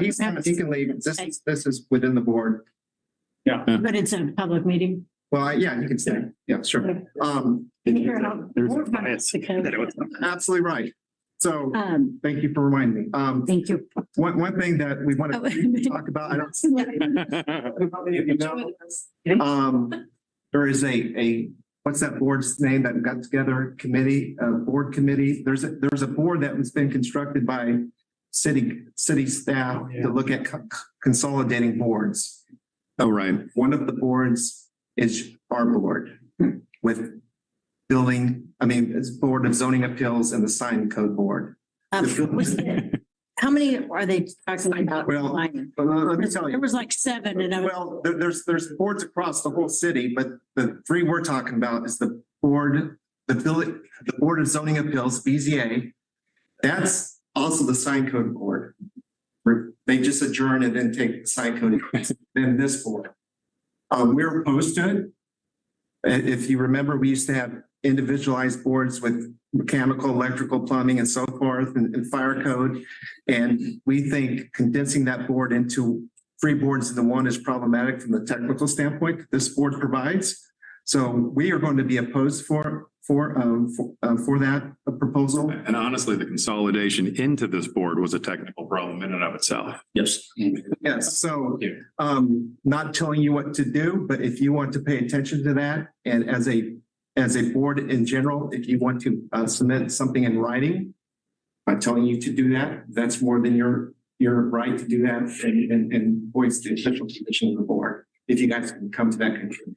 he can leave. This is within the board. But it's a public meeting. Well, yeah, you can stay. Yeah, sure. There's a bias that it was- Absolutely right. So Thank thank you for reminding me. you. One thing that we want to talk about, I don't, there is what's that board's name that got together, board committee? There's a board that has been constructed by city staff to look at consolidating boards. Oh, right. One of the boards is our board with it's Board of Zoning Appeals and the Sign Code Board. How many are they talking about? Well, let me tell There you. was like 7 and I was, Well, there's boards across the whole city, but the 3 we're talking about is the Board of Zoning Appeals, BZA. That's also the Sign Code Board. They just adjourn and then take the sign code, then this board. We're opposed to it. If you remember, we used to have individualized boards with mechanical, electrical, plumbing, and so forth, and fire code. And we think condensing that board into 3 boards into one is problematic from the technical standpoint that this board provides. So we are going to be opposed for that proposal. And honestly, the consolidation into this board was a technical problem in and of itself. Yes. Yes, so not telling you what to do, but if you want to pay attention to that, and as a board in general, if you want to submit something in writing, I'm telling you to do that. That's more than your right to do that and voice the official position of the board. If you guys can come to that conclusion.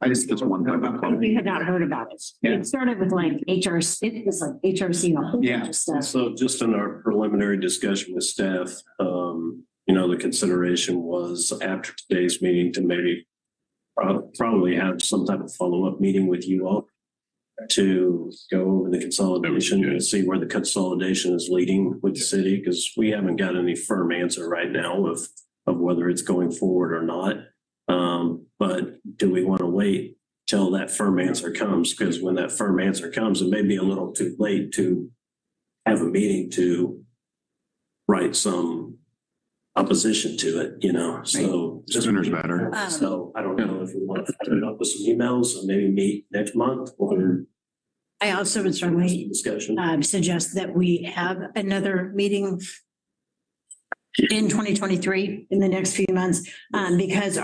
I just one thing about we had not heard about it. Yeah. It started with like HRC, it was like HRC, and a whole bunch of stuff. So just in our preliminary discussion with staff, the consideration was after today's meeting to maybe probably have some type of follow-up meeting with you all to go over the consolidation and see where the consolidation is leading with the city, because we haven't got any firm answer right now of whether it's going forward or not. But do we want to wait till that firm answer comes? Because when that firm answer comes, it may be a little too late to have a meeting to write some opposition to it, so. Sooner's better. So I don't know if we want to put it up with some emails and maybe meet next month or I also would some strongly discussion. suggest that we have another meeting in 2023 in the next few months, because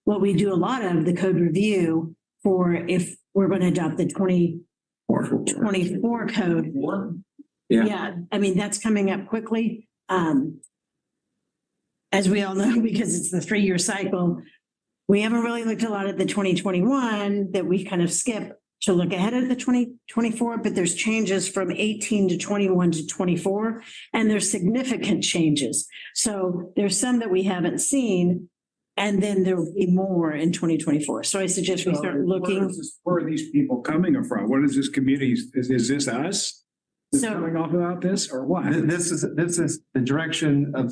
what we do a lot of the code review for if we're going to adopt the 2024 code. Yeah. Yeah, I mean, that's coming up quickly. As we all know, because it's the 3-year cycle, we haven't really looked a lot at the 2021 that we kind of skip to look ahead at the 2024, but there's changes from 18 to 21 to 24, and there's significant changes. So there's some that we haven't seen, and then there will be more in 2024. So I suggest we start looking. Where are these people coming from? What is this community? Is this us? That's So- coming off about this or what? This is the direction of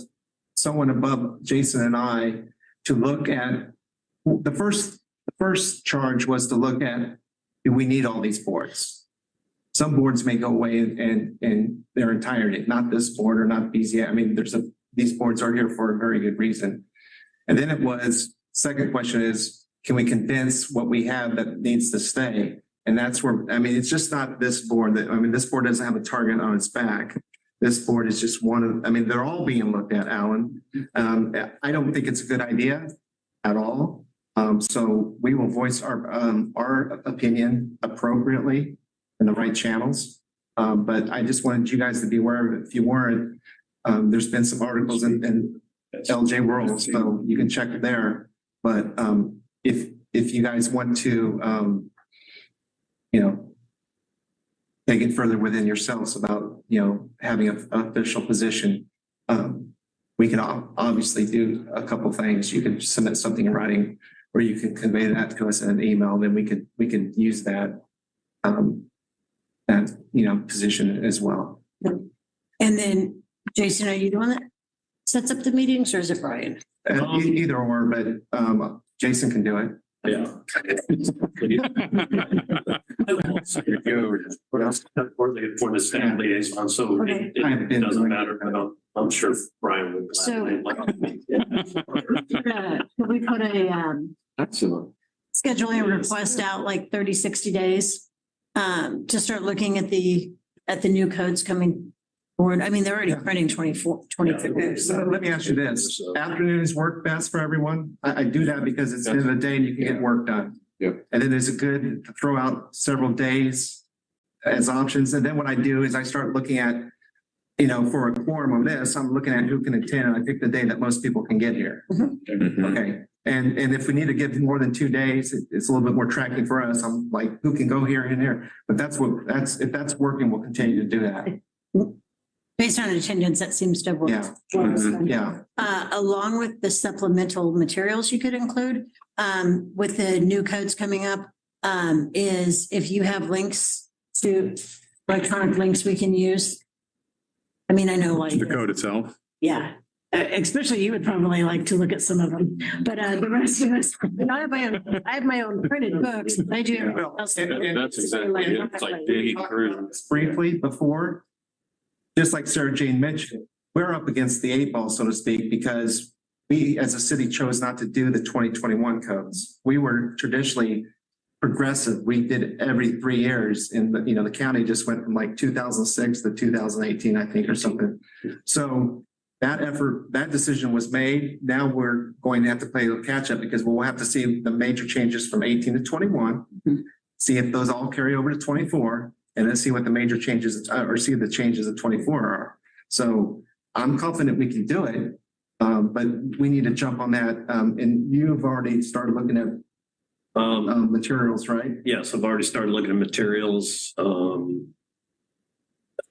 someone above Jason and I to look at, the first charge was to look at, do we need all these boards? Some boards may go away in their entirety, not this board or not BZA. I mean, these boards are here for a very good reason. And then second question is, can we condense what we have that needs to stay? And that's where, it's just not this board this board doesn't have a target on its back. This board is just one of, they're all being looked at, Alan. I don't think it's a good idea at all. So we will voice our opinion appropriately in the right channels. But I just wanted you guys to be aware of it. If you weren't, there's been some articles in LJ World, so you can check it there. But if you guys want to, take it further within yourselves about, having an official position, we can obviously do a couple things. You can submit something in writing, or you can convey that to us in an email. Then we can use that, position as well. And then, Jason, are you the one that sets up the meetings, or is it Brian? Either or, but Jason can do it. Yeah. For the staff liaison, so Okay. it doesn't matter. I'm sure Brian would. So- Could we put a, Excellent. scheduling request out like 30, 60 days? To start looking at the new codes coming forward. I mean, they're already printing 23. So let me ask you this, afternoons work best for everyone? I do that because it's the end of the day and you can get work done. Yep. And then is it good to throw out several days as options? And then what I do is I start looking at, for a quorum of this, I'm looking at who can attend, and I pick the day that most people can get here. Okay, and if we need to give more than 2 days, it's a little bit more tracking for us. I'm like, who can go here and here? But if that's working, we'll continue to do that. Based on attendance, that seems to work. Yeah. Along with the supplemental materials you could include, with the new codes coming up, is if you have links to electronic links we can use. I mean, I know like. The code itself. Yeah, especially you would probably like to look at some of them, but the rest of us, I have my own printed books. I do. everything else. That's exactly it. It's like digging through. Briefly before, just like Sarah Jane mentioned, we're up against the 8 ball, so to speak, because we as a city chose not to do the 2021 codes. We were traditionally progressive. We did every 3 years, and the county just went from like 2006 to 2018, I think, or something. So that decision was made. Now we're going to have to play a catch up because we'll have to see the major changes from 18 to 21, see if those all carry over to 24, and then see what the major changes or see the changes of 24 are. So I'm confident we can do it, but we need to jump on that. And you've already started looking at materials, right? Yes, I've already started looking at materials.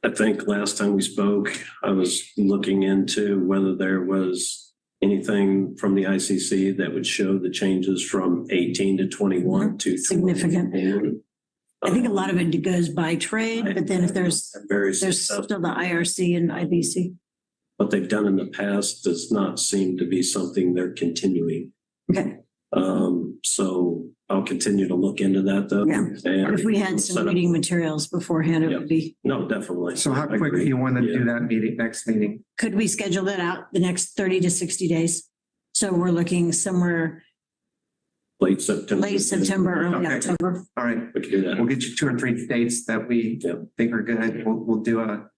I think last time we spoke, I was looking into whether there was anything from the ICC that would show the changes from 18 to 21 to Significant. I think a lot of it goes by trade, but then if there's still the IRC and IBC. What they've done in the past does not seem to be something they're continuing. Okay. So I'll continue to look into that though. Yeah. And If we had some reading materials beforehand, it would be. No, definitely. So how quick do you want to do that next meeting? Could we schedule that out the next 30 to 60 days? So we're looking somewhere Late September, early Okay. October. All right, we can do that. we'll get you 2 or 3 dates that we think are good. We'll do a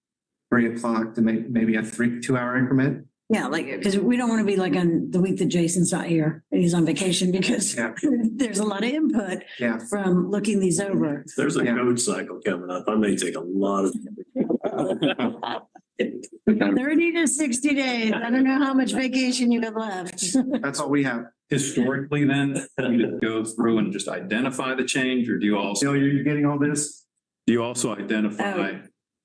3 o'clock to maybe a 2-hour increment. Yeah, because we don't want to be like on the week that Jason's not here and he's on vacation because Yeah. there's a lot of input Yeah. from looking these over. If there's a Yeah. code cycle coming up, I may take a lot of. 30 to 60 days. I don't know how much vacation you have left. That's all we have. Historically, then, you just go through and just identify the change, or do you also, You're getting all this? identify, Oh.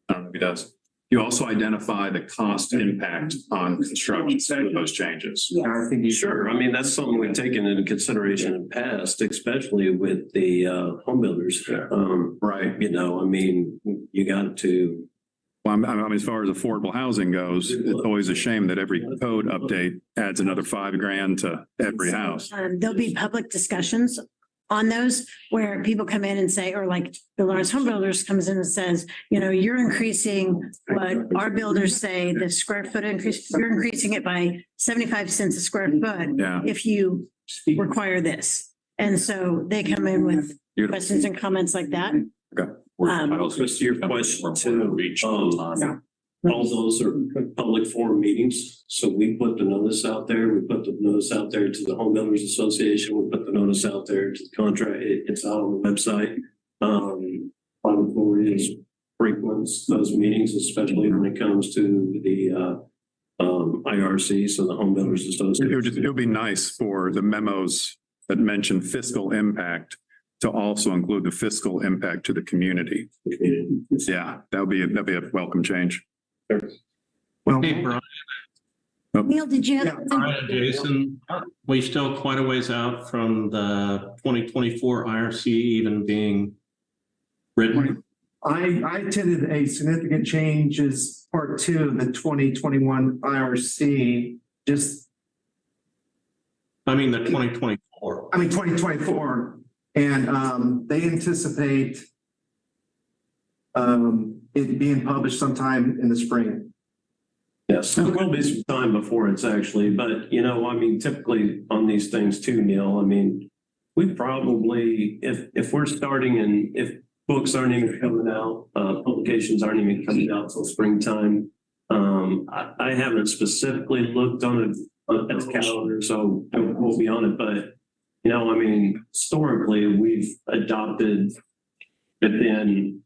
I don't know if he does. You also identify the cost impact on construction with those changes. I think you Sure, I mean, that's something we've taken into consideration in past, especially with the home builders. Right. I mean, you got to. Well, I mean, as far as affordable housing goes, it's always a shame that every code update adds another $5,000 to every house. There'll be public discussions on those where people come in and say, or like the Lawrence Home Builders comes in and says, you're increasing what our builders say, the square foot increase, you're increasing it by 75 cents a square foot Yeah. if you require this. And so they come in with questions and comments like that. Just to your question too, all those are public forum meetings. So we put the notice out there. We put the notice out there to the Home Builders Association. We put the notice out there to the contract. It's out on the website. probably is frequents those meetings, especially when it comes to the IRC, so the Home Builders Association. It would be nice for the memos that mention fiscal impact to also include the fiscal impact to the community. Yeah, that'd be a welcome change. Well, Hey, Brian, Neil, did you have? something? Brian, Jason, we still quite a ways out from the 2024 IRC even being written. I attended a significant changes part 2 of the 2021 IRC, I mean, the 2024. 2024. And they anticipate it being published sometime in the spring. Yes, there will be some time before it's actually, but you know, I mean, typically on these things too, Neil, I mean, we probably, if we're starting and if books aren't even coming out, publications aren't even coming out till springtime. I haven't specifically looked on the calendar, so I won't be on it, but you know, I mean, historically, we've adopted within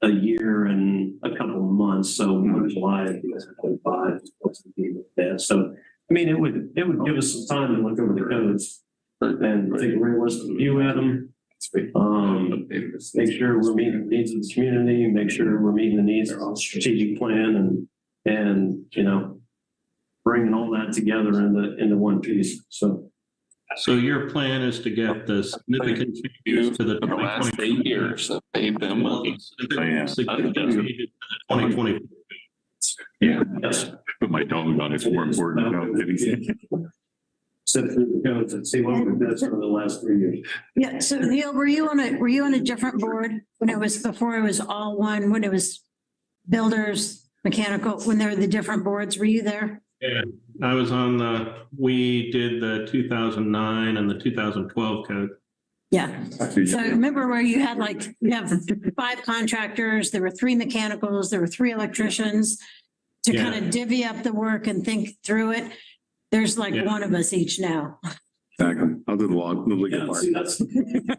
a year and a couple of months. So July of 2025. So, I mean, it would give us some time to look over the codes and take a realistic view at them. Make sure we're meeting the needs of the community, make sure we're meeting the needs of the strategic plan and, you know, bringing all that together into one piece. So your plan is to get the significant changes to the For the last 8 years, I've paid them money. significant changes to the 2020. Yeah, Yes. put my tongue on it's more important. Sit through the codes and see what we've done for the last 3 years. Yeah, so Neil, were you on a different board when it was, before it was all one, when it was builders, mechanical, when there were the different boards, were you there? Yeah, I was on we did the 2009 and the 2012 code. Yeah. So remember where you had you have 5 contractors, there were 3 mechanicals, there were 3 electricians to Yeah. kind of divvy up the work and think through it. There's Yeah. one of us each now. Exactly. I'll do the legal Yeah, part. see, that's the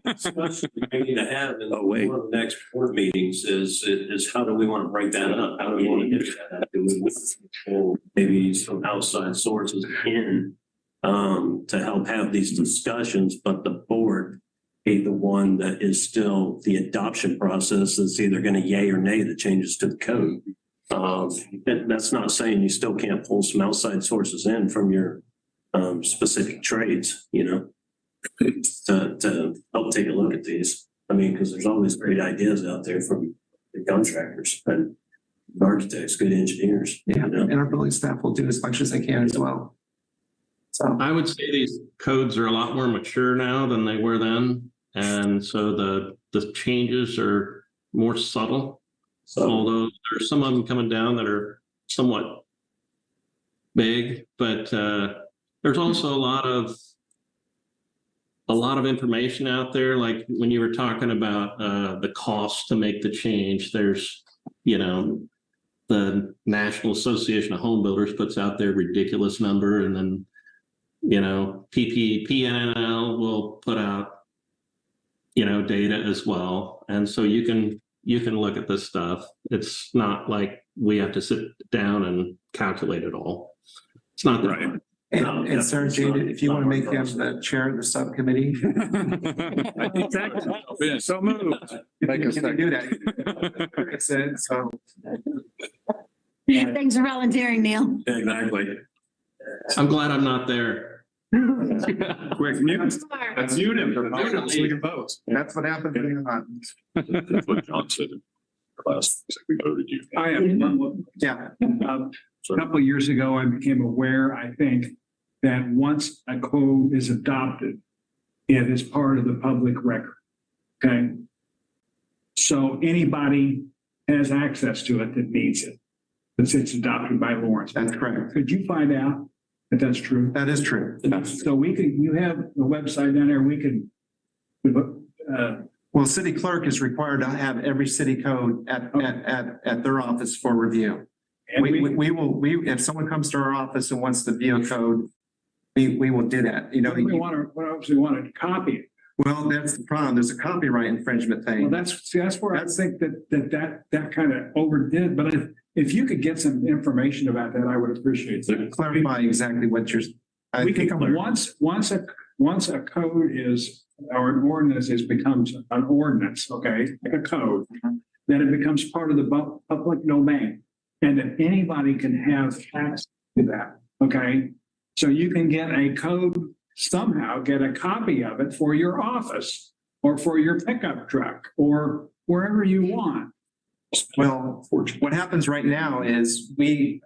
discussion we need to have in one of the next board meetings is how do we want to break that up? How do we want to get that? Do we pull maybe some outside sources in to help have these discussions, but the board be the one that is still the adoption process that's either going to yay or nay the changes to the code. And that's not saying you still can't pull some outside sources in from your specific trades, you know, to help take a look at these. I mean, because there's always great ideas out there from the contractors and architects, good engineers. Yeah, You know? and our building staff will do as much as they can as well. So, I would say these codes are a lot more mature now than they were then. And so the changes are more subtle. So Although there's some of them coming down that are somewhat big, but there's also a lot of information out there. Like when you were talking about the cost to make the change, there's, you know, the National Association of Home Builders puts out their ridiculous number, and then, you know, PNNL will put out, you know, data as well. And so you can look at this stuff. It's not like we have to sit down and calculate it all. It's not that hard. and Sarah Jane, if you want to make him the chair of the subcommittee. Yeah, so moved. You can do that. I said, so. Thanks for volunteering, Neil. exactly. I'm glad I'm not there. Quick, mute. That's mute him. So we can vote. That's what happens when you're not. That's what John said. Last, we voted you. I have Yeah. a couple of years ago, I became aware, I think, that once a code is adopted, it is part of the public record. Okay? So anybody has access to it that needs it, since it's adopted by Lawrence. That's correct. Could you find out if that's true? That is true. So you have a website down there, we could, Well, city clerk is required to have every city code at their office for review. and If someone comes to our office and wants to view a code, we will do that, you know. we obviously want to copy it. Well, that's the problem. There's a copyright infringement Well, thing. that's where I think that kind of overdid, but if you could get some information about that, I would appreciate that. Clarify exactly what you're. I We think can, once a code is, or an ordinance becomes an ordinance, okay, like a code, then it becomes part of the public domain. And that anybody can have access to that, okay? So you can get a code, somehow get a copy of it for your office or for your pickup truck or wherever you want. Well, what happens right now is when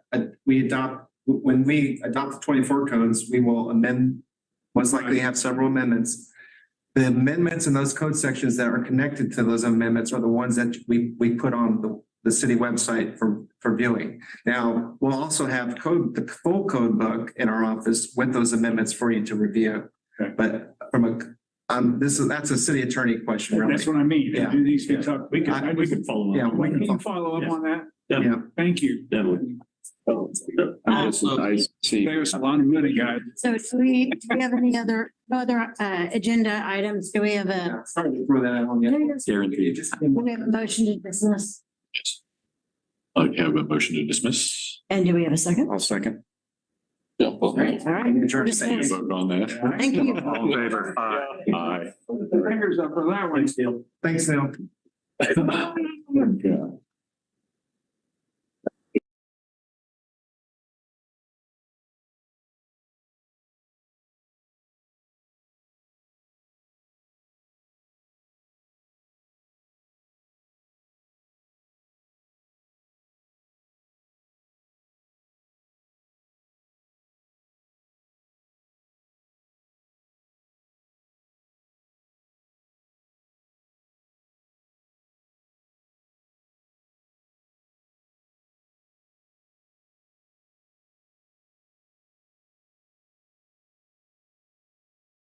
we adopt the 24 codes, we will amend, most likely have several amendments. The amendments in those code sections that are connected to those amendments are the ones that we put on the city website for viewing. Now, we'll also have the full code book in our office with those amendments for you to review. Okay. But that's a city attorney question, really. That's what I mean. Yeah. Do these get up? We could follow up. Yeah, We can follow up on that. Yeah. Thank you. Definitely. I see. There's a lot of money, guys. So do we have any other agenda items? Do we have a, Sorry to throw that out on you. Guaranteed. do we have a motion to dismiss? I have a motion to dismiss. And do we have a second? I'll second. Yeah. Well, All right. Adjourn. Dismiss. vote on that. Thank you. All in favor? Aye. Fingers up for that one. Thanks, Neil. Yeah.